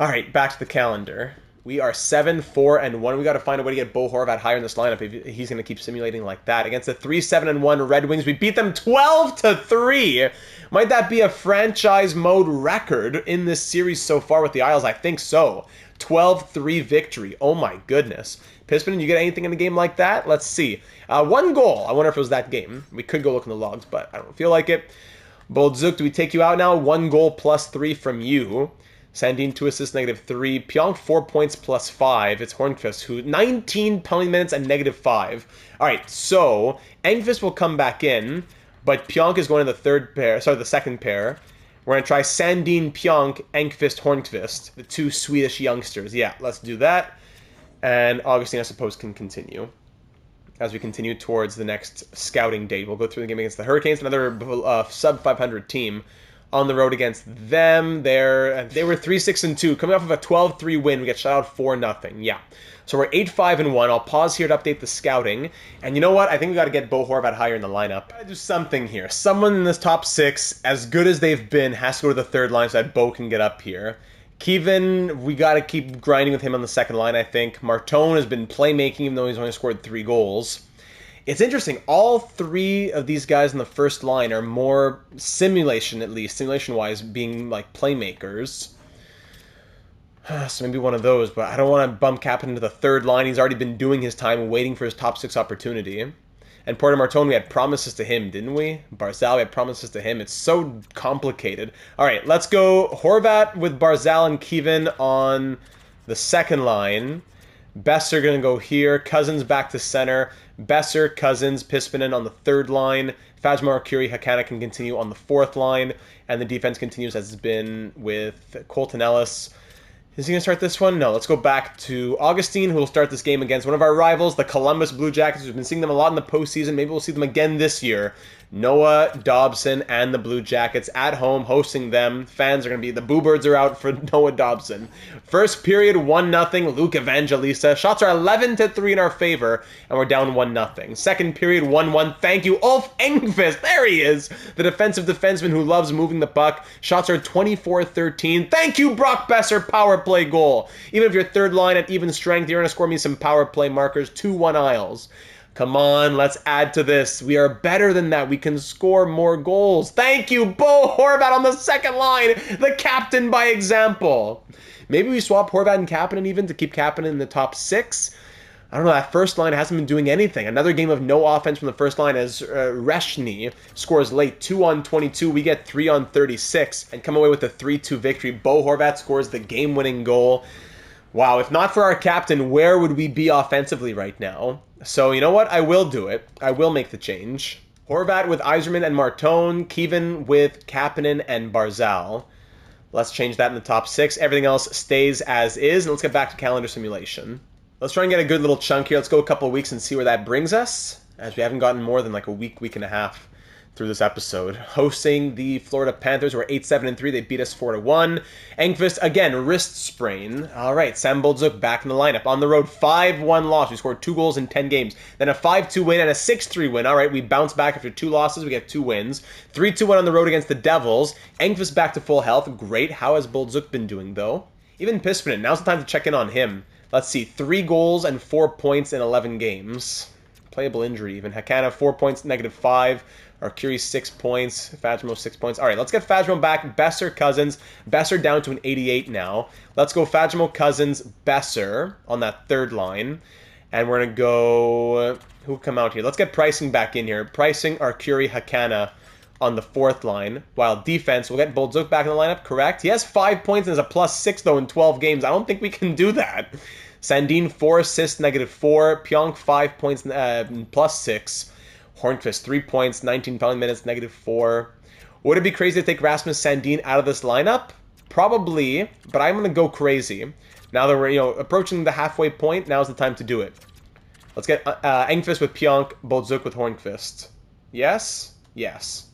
All right, back to the calendar. We are 7-4-1. We got to find a way to get Bo Horvat higher in this lineup if he's going to keep simulating like that. Against the 3-7-1 Red Wings, we beat them 12-3. Might that be a franchise mode record in this series so far with the Isles? I think so. 12-3 victory. Oh my goodness. Pispin, you get anything in a game like that? Let's see. 1 goal. I wonder if it was that game. We could go look in the logs, but I don't feel like it. Boldzuk, do we take you out now? 1 goal plus 3 from you. Sandin, 2 assists, -3. Pionk, 4 points plus 5. It's Hornqvist, who 19 penalty minutes and -5. All right, so Engqvist will come back in, but Pionk is going to the second pair. We're going to try Sandin, Pionk, Engqvist, Hornqvist, the 2 Swedish youngsters. Yeah, let's do that. And Augustine, I suppose, can continue. As we continue towards the next scouting date, we'll go through the game against the Hurricanes, another sub-500 team. On the road against them, they were 3-6-2, coming off of a 12-3 win. We get shut out 4-0. Yeah. So we're 8-5-1. I'll pause here to update the scouting. And you know what? I think we got to get Bo Horvat higher in the lineup. Got to do something here. Someone in this top 6, as good as they've been, has to go to the third line so that Bo can get up here. Kevin, we got to keep grinding with him on the second line, I think. Martone has been playmaking, even though he's only scored 3 goals. It's interesting. All 3 of these guys in the first line are more simulation-wise, being like playmakers. So maybe one of those, but I don't want to bump Captain into the third line. He's already been doing his time waiting for his top 6 opportunity. And Porter Martone, we had promises to him, didn't we? Barzal, we had promises to him. It's so complicated. All right, let's go Horvat with Barzal and Kevin on the second line. Besser going to go here. Cousins back to center. Besser, Cousins, Pispinen on the third line. Fajmar, Curie, Hakana can continue on the fourth line. And the defense continues as it's been with Colton Ellis. Is he going to start this one? No, let's go back to Augustine, who will start this game against one of our rivals, the Columbus Blue Jackets. We've been seeing them a lot in the postseason. Maybe we'll see them again this year. Noah Dobson and the Blue Jackets at home hosting them. Fans are going to be, the Boo Birds are out for Noah Dobson. First period, 1-0, Luke Evangelista. Shots are 11-3 in our favor, and we're down 1-0. Second period, 1-1. Thank you, Ulf Engqvist. There he is, the defensive defenseman who loves moving the puck. Shots are 24-13. Thank you, Brock Besser, power play goal. Even if you're third line at even strength, you're going to score me some power play markers. 2-1 Isles. Come on, let's add to this. We are better than that. We can score more goals. Thank you, Bo Horvat on the second line, the captain by example. Maybe we swap Horvat and Kapanen even to keep Kapanen in the top 6. I don't know, that first line hasn't been doing anything. Another game of no offense from the first line as Reshny scores late, 2-on-22. We get 3-on-36 and come away with a 3-2 victory. Bo Horvat scores the game-winning goal. Wow, if not for our captain, where would we be offensively right now? So, you know what? I will do it. I will make the change. Horvat with Yzerman and Martone. Kevin with Kapanen and Barzal. Let's change that in the top 6. Everything else stays as is. And let's get back to calendar simulation. Let's try and get a good little chunk here. Let's go a couple of weeks and see where that brings us, as we haven't gotten more than like a week and a half through this episode. Hosting the Florida Panthers, we're 8-7-3. They beat us 4-1. Engqvist, again, wrist sprain. All right, Sam Boldzuk back in the lineup. On the road, 5-1 loss. We scored 2 goals in 10 games. Then a 5-2 win and a 6-3 win. All right, we bounce back after 2 losses. We get 2 wins. 3-2 on the road against the Devils. Engqvist back to full health. Great. How has Boldzuk been doing, though? Even Pispinen, now's the time to check in on him. Let's see, 3 goals and 4 points in 11 games. Playable injury even. Hakana, 4 points, -5. Arcuri, 6 points. Fajimo, 6 points. All right, let's get Fajimo back. Besser, Cousins. Besser down to an 88 now. Let's go Fajimo, Cousins, Besser on that third line. And we're going to go... who come out here? Let's get Pricing back in here. Pricing, Arcuri, Hakana on the fourth line. While defense, we'll get Boldzuk back in the lineup, correct? He has 5 points and is a +6, though, in 12 games. I don't think we can do that. Sandin, 4 assists, -4. Pionk, 5 points, +6. Hornqvist, 3 points, 19 penalty minutes, -4. Would it be crazy to take Rasmus Sandin out of this lineup? Probably, but I'm going to go crazy. Now that we're, approaching the halfway point, now's the time to do it. Let's get Engqvist with Pionk, Boldzuk with Hornqvist. Yes? Yes.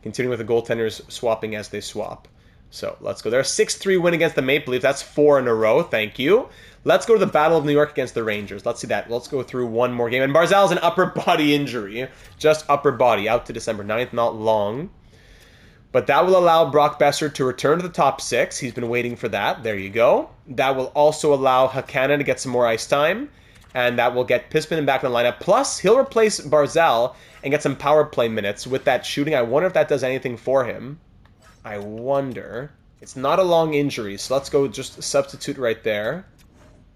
Continuing with the goaltenders swapping as they swap. So, let's go there. 6-3 win against the Maple Leafs. That's 4 in a row. Thank you. Let's go to the Battle of New York against the Rangers. Let's see that. Let's go through one more game. And Barzal's an upper body injury. Just upper body. Out to December 9th. Not long. But that will allow Brock Besser to return to the top 6. He's been waiting for that. There you go. That will also allow Hakana to get some more ice time. And that will get Pispinen back in the lineup. Plus, he'll replace Barzal and get some power play minutes with that shooting. I wonder if that does anything for him. I wonder. It's not a long injury, so let's go just substitute right there.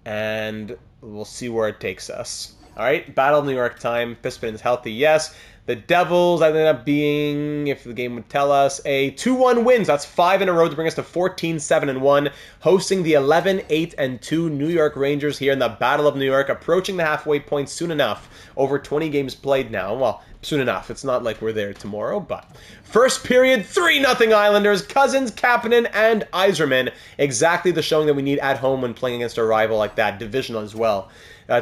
And we'll see where it takes us. All right, Battle of New York time. Pispenen's healthy, yes. The Devils ended up being, if the game would tell us, a 2-1 wins. That's 5 in a row to bring us to 14-7-1. Hosting the 11-8-2 New York Rangers here in the Battle of New York. Approaching the halfway point soon enough. Over 20 games played now. Well, soon enough. It's not like we're there tomorrow, but... First period, 3-0 Islanders. Cousins, Kapanen, and Yzerman. Exactly the showing that we need at home when playing against a rival like that. Divisional as well.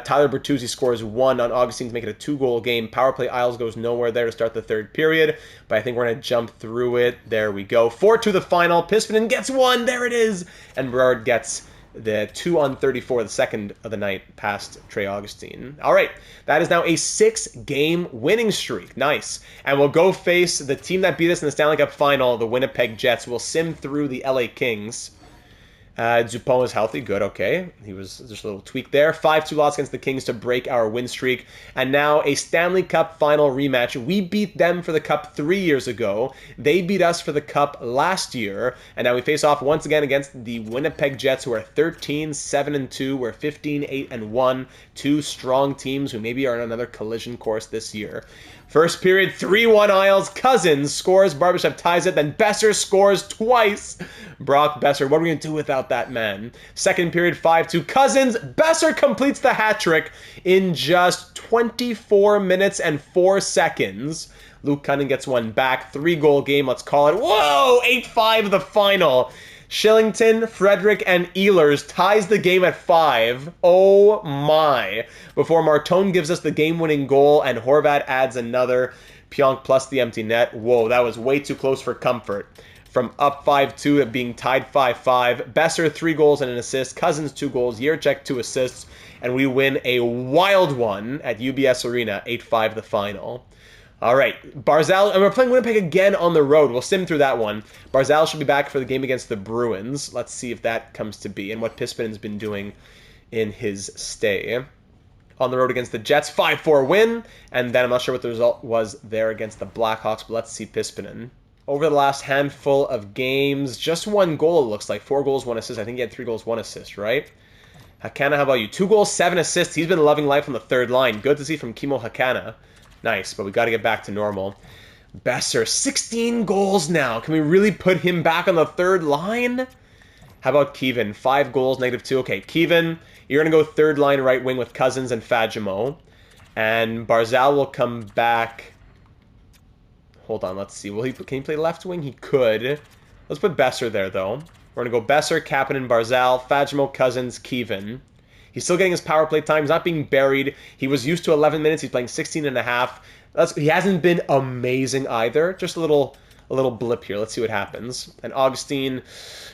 Tyler Bertuzzi scores 1 on Augustine to make it a 2-goal game. Power play Isles goes nowhere there to start the third period, but I think we're going to jump through it. There we go. 4-2 the final. Pispinen gets 1. There it is. And Berard gets the 2 on 34, the second of the night past Trey Augustine. All right, that is now a 6-game winning streak. Nice. And we'll go face the team that beat us in the Stanley Cup Final, the Winnipeg Jets. We'll sim through the LA Kings. Dupont is healthy. Good, okay. He was just a little tweak there. 5-2 loss against the Kings to break our win streak. And now a Stanley Cup Final rematch. We beat them for the Cup 3 years ago. They beat us for the Cup last year. And now we face off once again against the Winnipeg Jets, who are 13-7-2. We're 15-8-1. Two strong teams who maybe are on another collision course this year. First period, 3-1 Isles. Cousins scores. Barbashev ties it. Then Besser scores twice. Brock Besser, what are we going to do without that man? Second period, 5-2 Cousins. Besser completes the hat trick in just 24 minutes and 4 seconds. Luke Cunning gets one back. 3-goal game, let's call it. Whoa! 8-5 the final. Shillington, Frederick, and Ehlers ties the game at 5. Oh my. Before Martone gives us the game-winning goal and Horvat adds another. Pionk plus the empty net. Whoa, that was way too close for comfort. From up 5-2 to being tied 5-5. Besser, 3 goals and an assist. Cousins, 2 goals. Yerchek, 2 assists. And we win a wild one at UBS Arena, 8-5 the final. All right, Barzal, and we're playing Winnipeg again on the road. We'll sim through that one. Barzal should be back for the game against the Bruins. Let's see if that comes to be and what Pispenen's been doing in his stay. On the road against the Jets, 5-4 win. And then I'm not sure what the result was there against the Blackhawks, but let's see Pispenen. Over the last handful of games, just 1 goal, it looks like. 4 goals, 1 assist. I think he had 3 goals, 1 assist, right? Hakana, how about you? 2 goals, 7 assists. He's been loving life on the third line. Good to see from Kimo Hakana. Nice, but we got to get back to normal. Besser, 16 goals now. Can we really put him back on the third line? How about Kevin? 5 goals, -2. Okay, Kevin, you're going to go third line right wing with Cousins and Fajimo. And Barzal will come back. Hold on, let's see. Can he play left wing? He could. Let's put Besser there, though. We're going to go Besser, Kapanen, Barzal, Fajimo, Cousins, Kevin. He's still getting his power play time. He's not being buried. He was used to 11 minutes. He's playing 16 and a half. He hasn't been amazing either. Just a little blip here. Let's see what happens. And Augustine,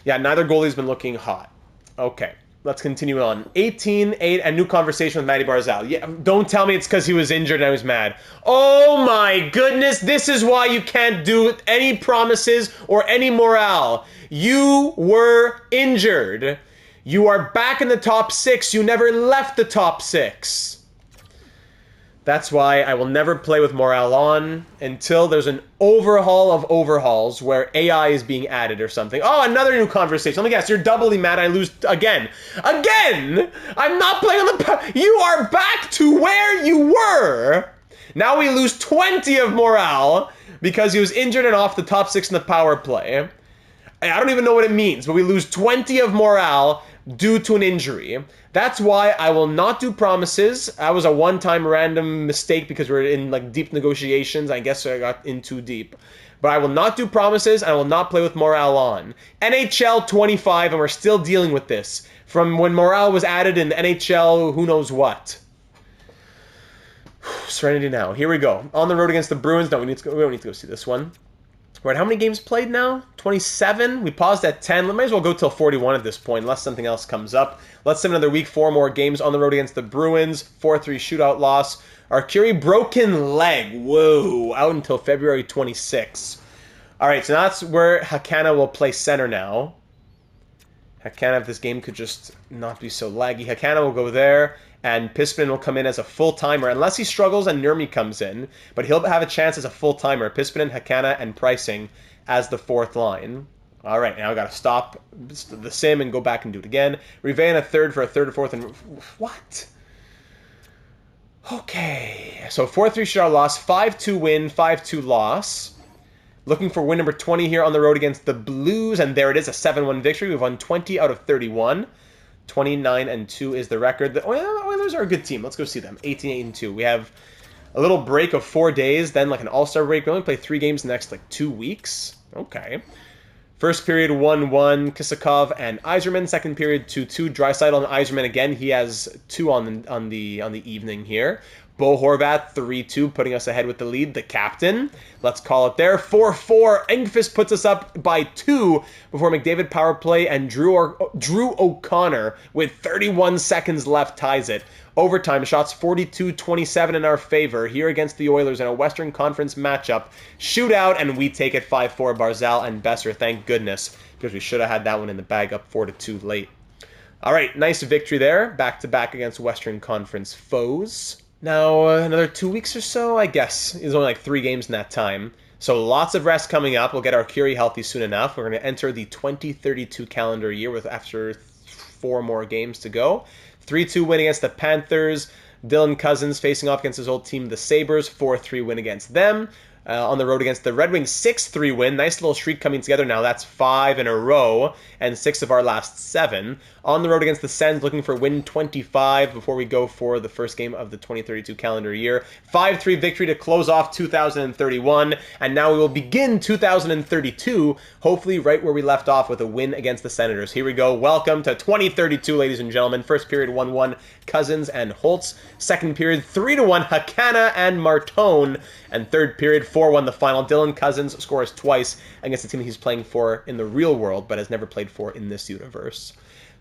yeah, neither goalie's been looking hot. Okay, let's continue on. 18-8, a new conversation with Matty Barzal. Yeah, don't tell me it's because he was injured and I was mad. Oh my goodness, this is why you can't do any promises or any morale. You were injured. You are back in the top 6. You never left the top 6. That's why I will never play with morale on until there's an overhaul of overhauls where AI is being added or something. Oh, another new conversation. Let me guess, you're doubly mad I lose again. Again! I'm not playing on the... You are back to where you were! Now we lose 20 of morale because he was injured and off the top 6 in the power play. I don't even know what it means, but we lose 20 of morale due to an injury. That's why I will not do promises. That was a one-time random mistake because we're in like deep negotiations. I guess I got in too deep. But I will not do promises, and I will not play with morale on. NHL 25, and we're still dealing with this. From when morale was added in NHL, who knows what. Serenity now. Here we go. On the road against the Bruins. No, we don't need to go see this one. Right, how many games played now? 27? We paused at 10. We might as well go till 41 at this point, unless something else comes up. Let's sim another week. 4 more games on the road against the Bruins. 4-3 shootout loss. Arcuri broken leg. Whoa. Out until February 26. All right, so that's where Hakana will play center now. Hakana, if this game could just not be so laggy. Hakana will go there. And Pispinen will come in as a full-timer, unless he struggles and Nurmi comes in. But he'll have a chance as a full-timer. Pispinen, Hakana, and Pricing as the 4th line. All right, now I got to stop the sim and go back and do it again. Rive in a third for a third or fourth. And what? Okay. So 4-3 shutout loss, 5-2 win, 5-2 loss. Looking for win number 20 here on the road against the Blues. And there it is, a 7-1 victory. We've won 20 out of 31. 29-2 is the record. The Oilers are a good team. Let's go see them. 18-8-2. We have a little break of 4 days, then like an all-star break. We only play 3 games in the next like 2 weeks. Okay. First period 1-1, Kisakov and Yzerman. Second period 2-2, Draisaitl and Yzerman again. He has 2 on the evening here. Bo Horvat 3-2, putting us ahead with the lead. The captain. Let's call it there. 4-4. Engqvist puts us up by 2 before McDavid power play and Drew O'Connor with 31 seconds left ties it. Overtime shots 42-27 in our favor here against the Oilers in a Western Conference matchup. Shootout, and we take it 5-4. Barzal and Besser, thank goodness, because we should have had that one in the bag up 4-2 late. All right, nice victory there. Back-to-back against Western Conference foes. Now, another 2 weeks or so, I guess. There's only like 3 games in that time. So lots of rest coming up. We'll get our Curie healthy soon enough. We're going to enter the 2032 calendar year with after 4 more games to go. 3-2 win against the Panthers. Dylan Cousins facing off against his old team, the Sabres. 4-3 win against them. On the road against the Red Wings, 6-3 win. Nice little streak coming together now. That's 5 in a row and 6 of our last 7. On the road against the Sens, looking for win 25 before we go for the first game of the 2032 calendar year. 5-3 victory to close off 2031. And now we will begin 2032, hopefully right where we left off with a win against the Senators. Here we go. Welcome to 2032, ladies and gentlemen. First period 1-1, Cousins and Holtz. Second period 3-1, Hakana and Martone. And third period 4-1 the final. Dylan Cousins scores twice against the team he's playing for in the real world, but has never played for in this universe.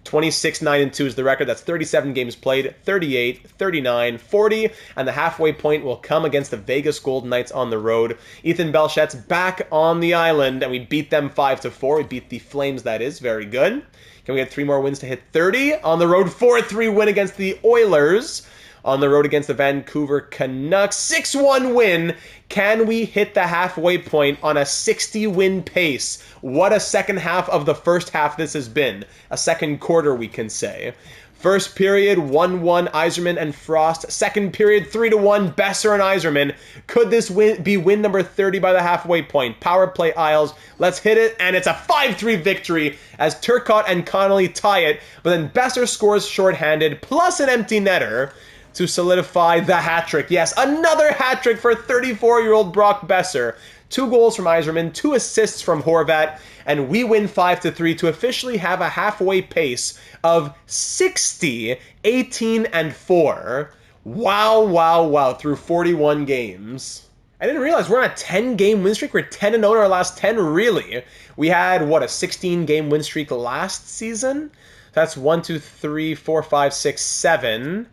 26-9-2 is the record. That's 37 games played, 38, 39, 40, and the halfway point will come against the Vegas Golden Knights on the road. Ethan Belchet's back on the island, and we beat them 5-4. We beat the Flames, that is. Very good. Can we get 3 more wins to hit 30? On the road, 4-3 win against the Oilers. On the road against the Vancouver Canucks, 6-1 win. Can we hit the halfway point on a 60-win pace? What a second half of the first half this has been. A second quarter, we can say. First period, 1-1, Yzerman and Frost. Second period, 3-1, Besser and Yzerman. Could this be win number 30 by the halfway point? Power play Isles. Let's hit it, and it's a 5-3 victory as Turcotte and Connolly tie it. But then Besser scores shorthanded, plus an empty netter, to solidify the hat trick. Yes, another hat trick for 34-year-old Brock Besser. 2 goals from Yzerman, 2 assists from Horvat, and we win 5-3 to officially have a halfway pace of 60, 18, and 4. Wow, wow, wow, through 41 games. I didn't realize we're on a 10-game win streak. We're 10-0 in our last 10, really. We had, what, a 16-game win streak last season? That's 1, 2, 3, 4, 5, 6, 7...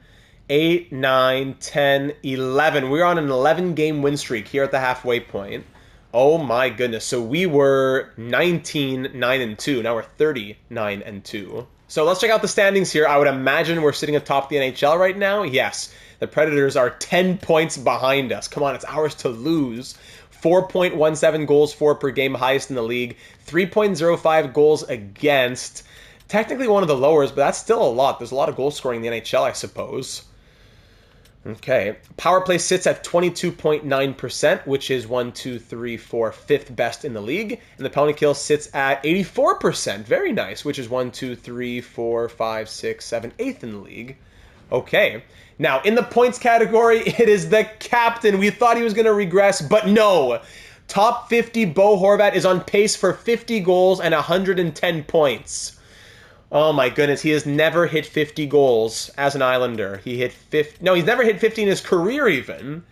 8, 9, 10, 11. We're on an 11-game win streak here at the halfway point. Oh my goodness. So we were 19, 9, and 2. Now we're 30, 9, and 2. So let's check out the standings here. I would imagine we're sitting atop the NHL right now. Yes, the Predators are 10 points behind us. Come on, it's ours to lose. 4.17 goals for per game, highest in the league. 3.05 goals against. Technically one of the lowers, but that's still a lot. There's a lot of goal scoring in the NHL, I suppose. Okay. Power play sits at 22.9%, which is 1, 2, 3, 4, fifth best in the league. And the penalty kill sits at 84%. Very nice, which is 1, 2, 3, 4, 5, 6, 7, eighth in the league. Okay. Now, in the points category, it is the captain. We thought he was going to regress, but no. Top 50 Bo Horvat is on pace for 50 goals and 110 points. Oh my goodness, he has never hit 50 goals as an Islander. He hit 50. No, he's never hit 50 in his career even.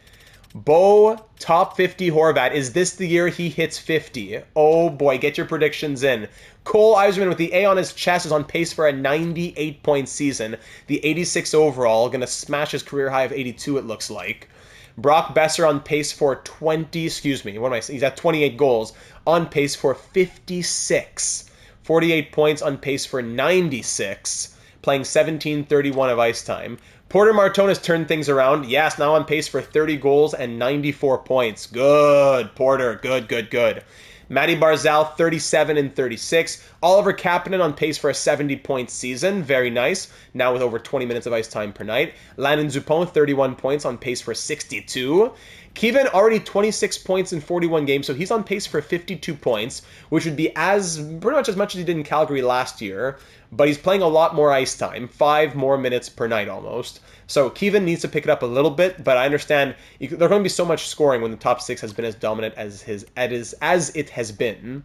Bo, top 50 Horvat. Is this the year he hits 50? Oh boy, get your predictions in. Cole Eiserman with the A on his chest is on pace for a 98-point season. The 86 overall, going to smash his career high of 82 it looks like. Brock Besser on pace for 20, excuse me, what am I saying? He's at 28 goals, on pace for 56. 48 points, on pace for 96, playing 17:31 of ice time. Porter Martone has turned things around. Yes, now on pace for 30 goals and 94 points. Good, Porter. Good, good, good. Matty Barzal, 37 and 36. Oliver Kapanen on pace for a 70-point season. Very nice. Now with over 20 minutes of ice time per night. Landon Dupont, 31 points, on pace for 62. Kevin already 26 points in 41 games, so he's on pace for 52 points, which would be pretty much as he did in Calgary last year, but he's playing a lot more ice time, 5 more minutes per night almost. So Kevin needs to pick it up a little bit, but I understand there's going to be so much scoring when the top 6 has been as dominant as it has been.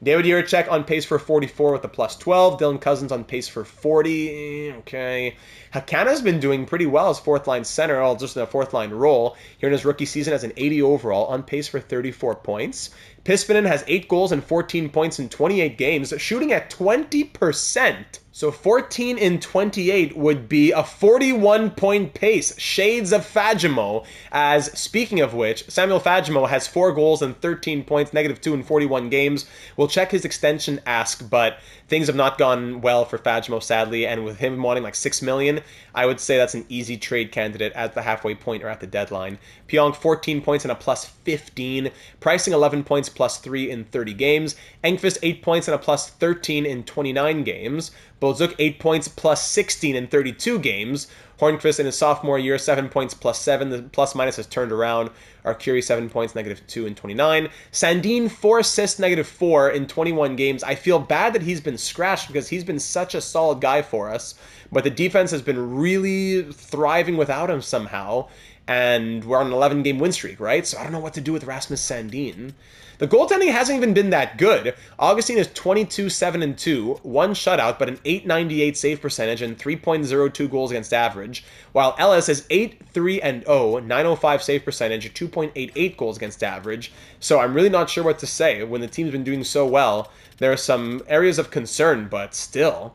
David Jiricek on pace for 44 with a plus 12. Dylan Cousins on pace for 40. Okay. Hakana's been doing pretty well as fourth-line center, just in a fourth-line role. Here in his rookie season as an 80 overall, on pace for 34 points. Pispinen has 8 goals and 14 points in 28 games, shooting at 20%. So 14 in 28 would be a 41-point pace. Shades of Fagemo. As, speaking of which, Samuel Fagemo has 4 goals and 13 points, -2 in 41 games. We'll check his extension ask, but things have not gone well for Fagemo, sadly, and with him wanting like $6 million, I would say that's an easy trade candidate at the halfway point or at the deadline. Pionk, 14 points and a plus 15. Pricing, 11 points plus 3 in 30 games. Engqvist, 8 points and a plus 13 in 29 games. Bolzuk, 8 points plus 16 in 32 games. Hornqvist in his sophomore year, 7 points plus 7. The plus-minus has turned around. Arcuri, 7 points, -2 in 29. Sandin, 4 assists, -4 in 21 games. I feel bad that he's been scratched because he's been such a solid guy for us. But the defense has been really thriving without him somehow. And we're on an 11-game win streak, right? So I don't know what to do with Rasmus Sandin. The goaltending hasn't even been that good. Augustine is 22, 7, and 2, 1 shutout, but an .898 save percentage and 3.02 goals against average, while Ellis is 8, 3, and 0, 905 save percentage, 2.88 goals against average. So I'm really not sure what to say. When the team's been doing so well, there are some areas of concern, but still.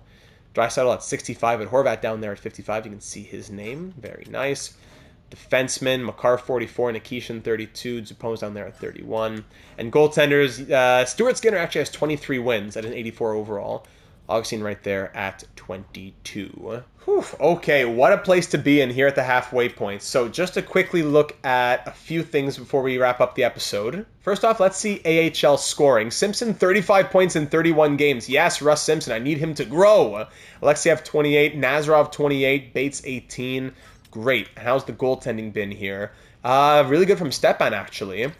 Draisaitl at 65, and Horvat down there at 55. You can see his name. Very nice. Defenseman, Makar 44, Nikishin 32, Zupon's down there at 31. And goaltenders, Stuart Skinner actually has 23 wins at an 84 overall. Augustine right there at 22. Whew, okay, what a place to be in here at the halfway point. So just to quickly look at a few things before we wrap up the episode. First off, let's see AHL scoring. Simpson, 35 points in 31 games. Yes, Russ Simpson, I need him to grow. Alexiev, 28, Nazarov, 28, Bates, 18. Great. How's the goaltending been here? Really good from Stepan, actually,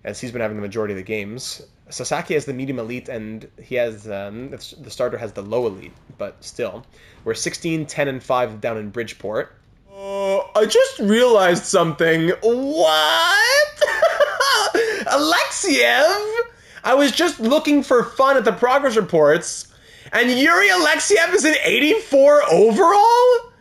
as he's been having the majority of the games. Sasaki has the medium elite, and he has the starter has the low elite, but still. We're 16, 10, and 5 down in Bridgeport. I just realized something. What? Alexiev? I was just looking for fun at the progress reports, and Yuri Alexiev is an 84 overall?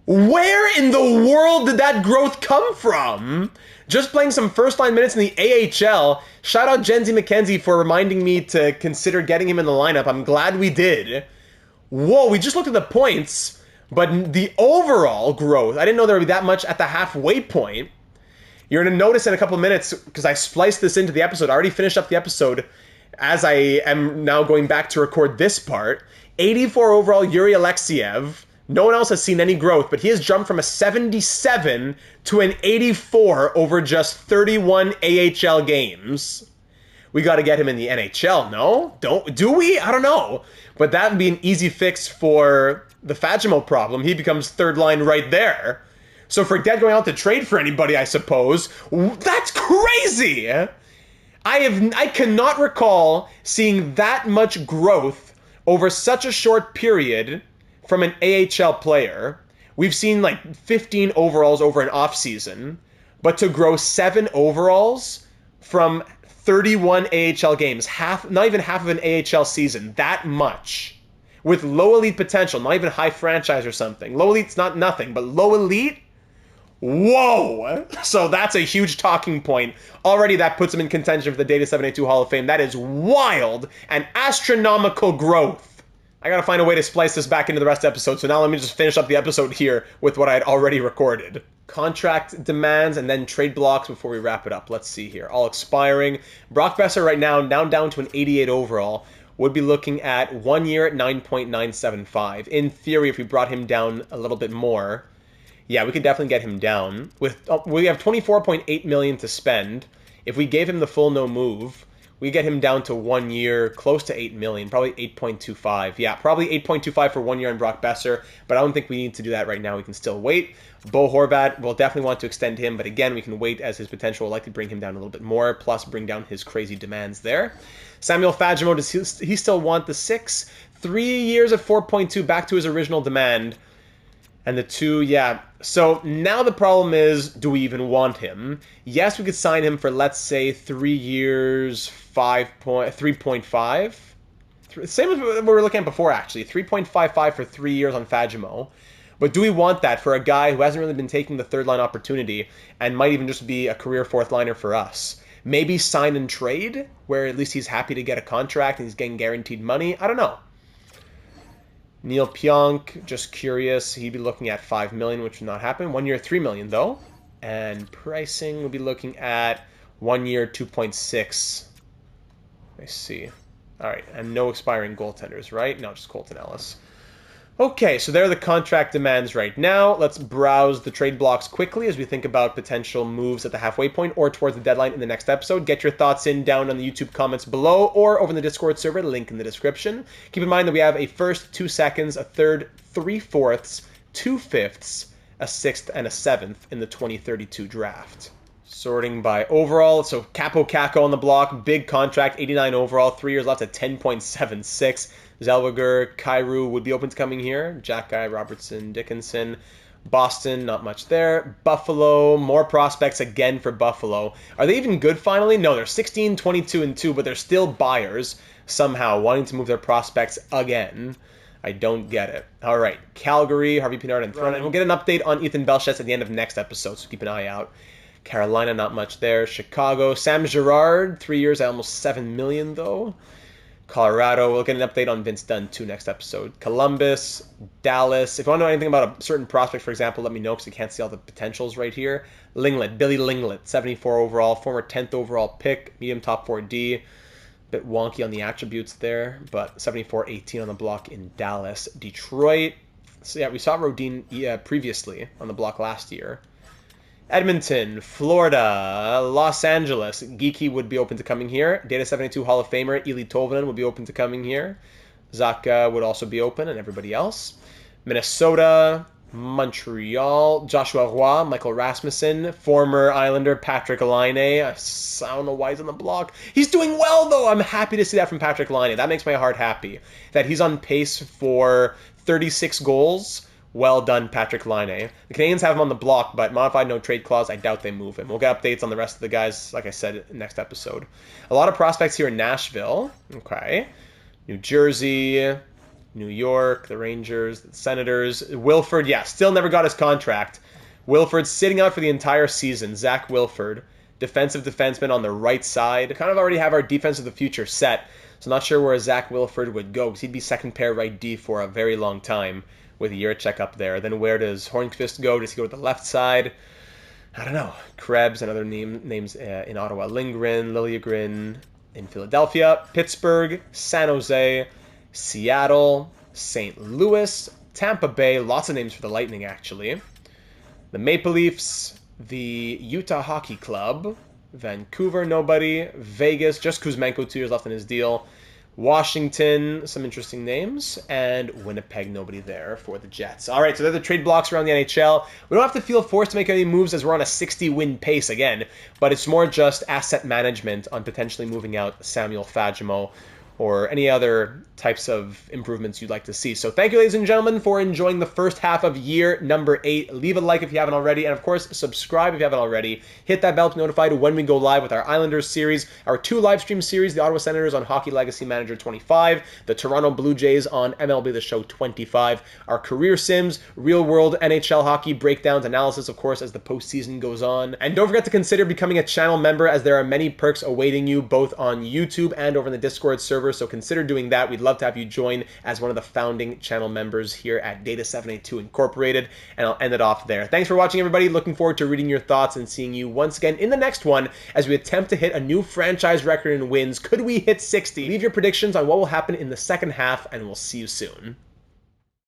Where in the world did that growth come from? Just playing some first-line minutes in the AHL. Shout out Jenzy McKenzie for reminding me to consider getting him in the lineup. I'm glad we did. Whoa, we just looked at the points, but the overall growth, I didn't know there would be that much at the halfway point. You're going to notice in a couple of minutes, because I spliced this into the episode. I already finished up the episode as I am now going back to record this part. 84 overall Yuri Alexeyev. No one else has seen any growth, but he has jumped from a 77 to an 84 over just 31 AHL games. We got to get him in the NHL, no? Do we? I don't know. But that would be an easy fix for the Fagemo problem. He becomes third line right there. So for Dead going out to trade for anybody, I suppose, that's crazy! I cannot recall seeing that much growth over such a short period from an AHL player. We've seen like 15 overalls over an offseason, but to grow 7 overalls from 31 AHL games, not even half of an AHL season, that much, with low elite potential, not even high franchise or something. Low elite's not nothing, but low elite? Whoa! So that's a huge talking point. Already that puts him in contention for the Data 782 Hall of Fame. That is wild and astronomical growth. I gotta find a way to splice this back into the rest of the episode, so now let me just finish up the episode here with what I had already recorded. Contract demands and then trade blocks before we wrap it up. Let's see here. All expiring. Brock Besser right now down to an 88 overall. Would be looking at 1 year at 9.975. In theory, if we brought him down a little bit more, yeah, we could definitely get him down. We have 24.8 million to spend. If we gave him the full no move, we get him down to 1 year, close to 8 million, probably 8.25. Yeah, probably 8.25 for 1 year on Brock Besser, but I don't think we need to do that right now. We can still wait. Bo Horvat, we'll definitely want to extend him, but again, we can wait as his potential will likely bring him down a little bit more, plus bring down his crazy demands there. Samuel Fagemo, does he still want the 6? 3 years at 4.2, back to his original demand. And the 2, yeah. So now the problem is, do we even want him? Yes, we could sign him for, let's say, 3 years, 3.5. Same as what we were looking at before, actually. 3.55 for 3 years on Fagemo. But do we want that for a guy who hasn't really been taking the third line opportunity and might even just be a career fourth liner for us? Maybe sign and trade, where at least he's happy to get a contract and he's getting guaranteed money? I don't know. Neil Pionk, just curious. He'd be looking at 5 million, which would not happen. 1 year, 3 million, though. And pricing, we'll be looking at 1 year, 2.6. I see. All right, and no expiring goaltenders, right? No, just Colton Ellis. Okay, so there are the contract demands right now. Let's browse the trade blocks quickly as we think about potential moves at the halfway point or towards the deadline in the next episode. Get your thoughts in down on the YouTube comments below or over in the Discord server, link in the description. Keep in mind that we have a first, 2 seconds, a third, 3/4, 2/5, a 6th, and a 7th in the 2032 draft. Sorting by overall, so Capo Caco on the block, big contract, 89 overall, 3 years left at 10.76. Zellweger, Kyrou would be open to coming here. Jack Guy, Robertson, Dickinson. Boston, not much there. Buffalo, more prospects again for Buffalo. Are they even good finally? No, they're 16, 22, and 2, but they're still buyers somehow, wanting to move their prospects again. I don't get it. All right, Calgary, Harvey Pinard in front. And we'll get an update on Ethan Belchetz at the end of next episode, so keep an eye out. Carolina, not much there. Chicago, Sam Girard, 3 years at almost 7 million, though. Colorado, we'll get an update on Vince Dunn, too, next episode. Columbus, Dallas. If you want to know anything about a certain prospect, for example, let me know, because I can't see all the potentials right here. Linglet, Billy Linglet, 74 overall, former 10th overall pick, medium top 4D. Bit wonky on the attributes there, but 74-18 on the block in Dallas. Detroit, so yeah, we saw Rodin previously on the block last year. Edmonton, Florida, Los Angeles. Geeky would be open to coming here. Data 72 Hall of Famer Eli Tolvanen would be open to coming here. Zaka would also be open, and everybody else. Minnesota, Montreal, Joshua Roy, Michael Rasmussen, former Islander Patrick Laine. I don't know why he's on the block. He's doing well, though. I'm happy to see that from Patrick Laine. That makes my heart happy. That he's on pace for 36 goals. Well done, Patrick Laine. The Canadians have him on the block, but modified no trade clause, I doubt they move him. We'll get updates on the rest of the guys, like I said, next episode. A lot of prospects here in Nashville. Okay. New Jersey, New York, the Rangers, the Senators. Wilford, yeah, still never got his contract. Wilford sitting out for the entire season. Zach Wilford, defensive defenseman on the right side. We kind of already have our defense of the future set, so not sure where Zach Wilford would go, because he'd be second pair right D for a very long time, with Juracek up there. Then where does Hornqvist go? Does he go to the left side? I don't know. Krebs and other names in Ottawa. Lindgren, Liljegren in Philadelphia. Pittsburgh, San Jose, Seattle, St. Louis, Tampa Bay, lots of names for the Lightning actually, the Maple Leafs, the Utah Hockey Club, Vancouver, nobody, Vegas, just Kuzmenko, 2 years left in his deal, Washington, some interesting names, and Winnipeg, nobody there for the Jets. All right, so they're the trade blocks around the NHL. We don't have to feel forced to make any moves as we're on a 60-win pace again, but it's more just asset management on potentially moving out Samuel Fagemo or any other types of improvements you'd like to see. So thank you, ladies and gentlemen, for enjoying the first half of year number 8. Leave a like if you haven't already, and of course, subscribe if you haven't already. Hit that bell to be notified when we go live with our Islanders series, our 2 live stream series, the Ottawa Senators on Hockey Legacy Manager 25, the Toronto Blue Jays on MLB The Show 25, our career sims, real-world NHL hockey breakdowns, analysis, of course, as the postseason goes on. And don't forget to consider becoming a channel member, as there are many perks awaiting you both on YouTube and over in the Discord server, so consider doing that. We'd love to have you join as one of the founding channel members here at Data 782 Incorporated, and I'll end it off there. Thanks for watching, everybody. Looking forward to reading your thoughts and seeing you once again in the next one as we attempt to hit a new franchise record in wins. Could we hit 60? Leave your predictions on what will happen in the second half, and we'll see you soon.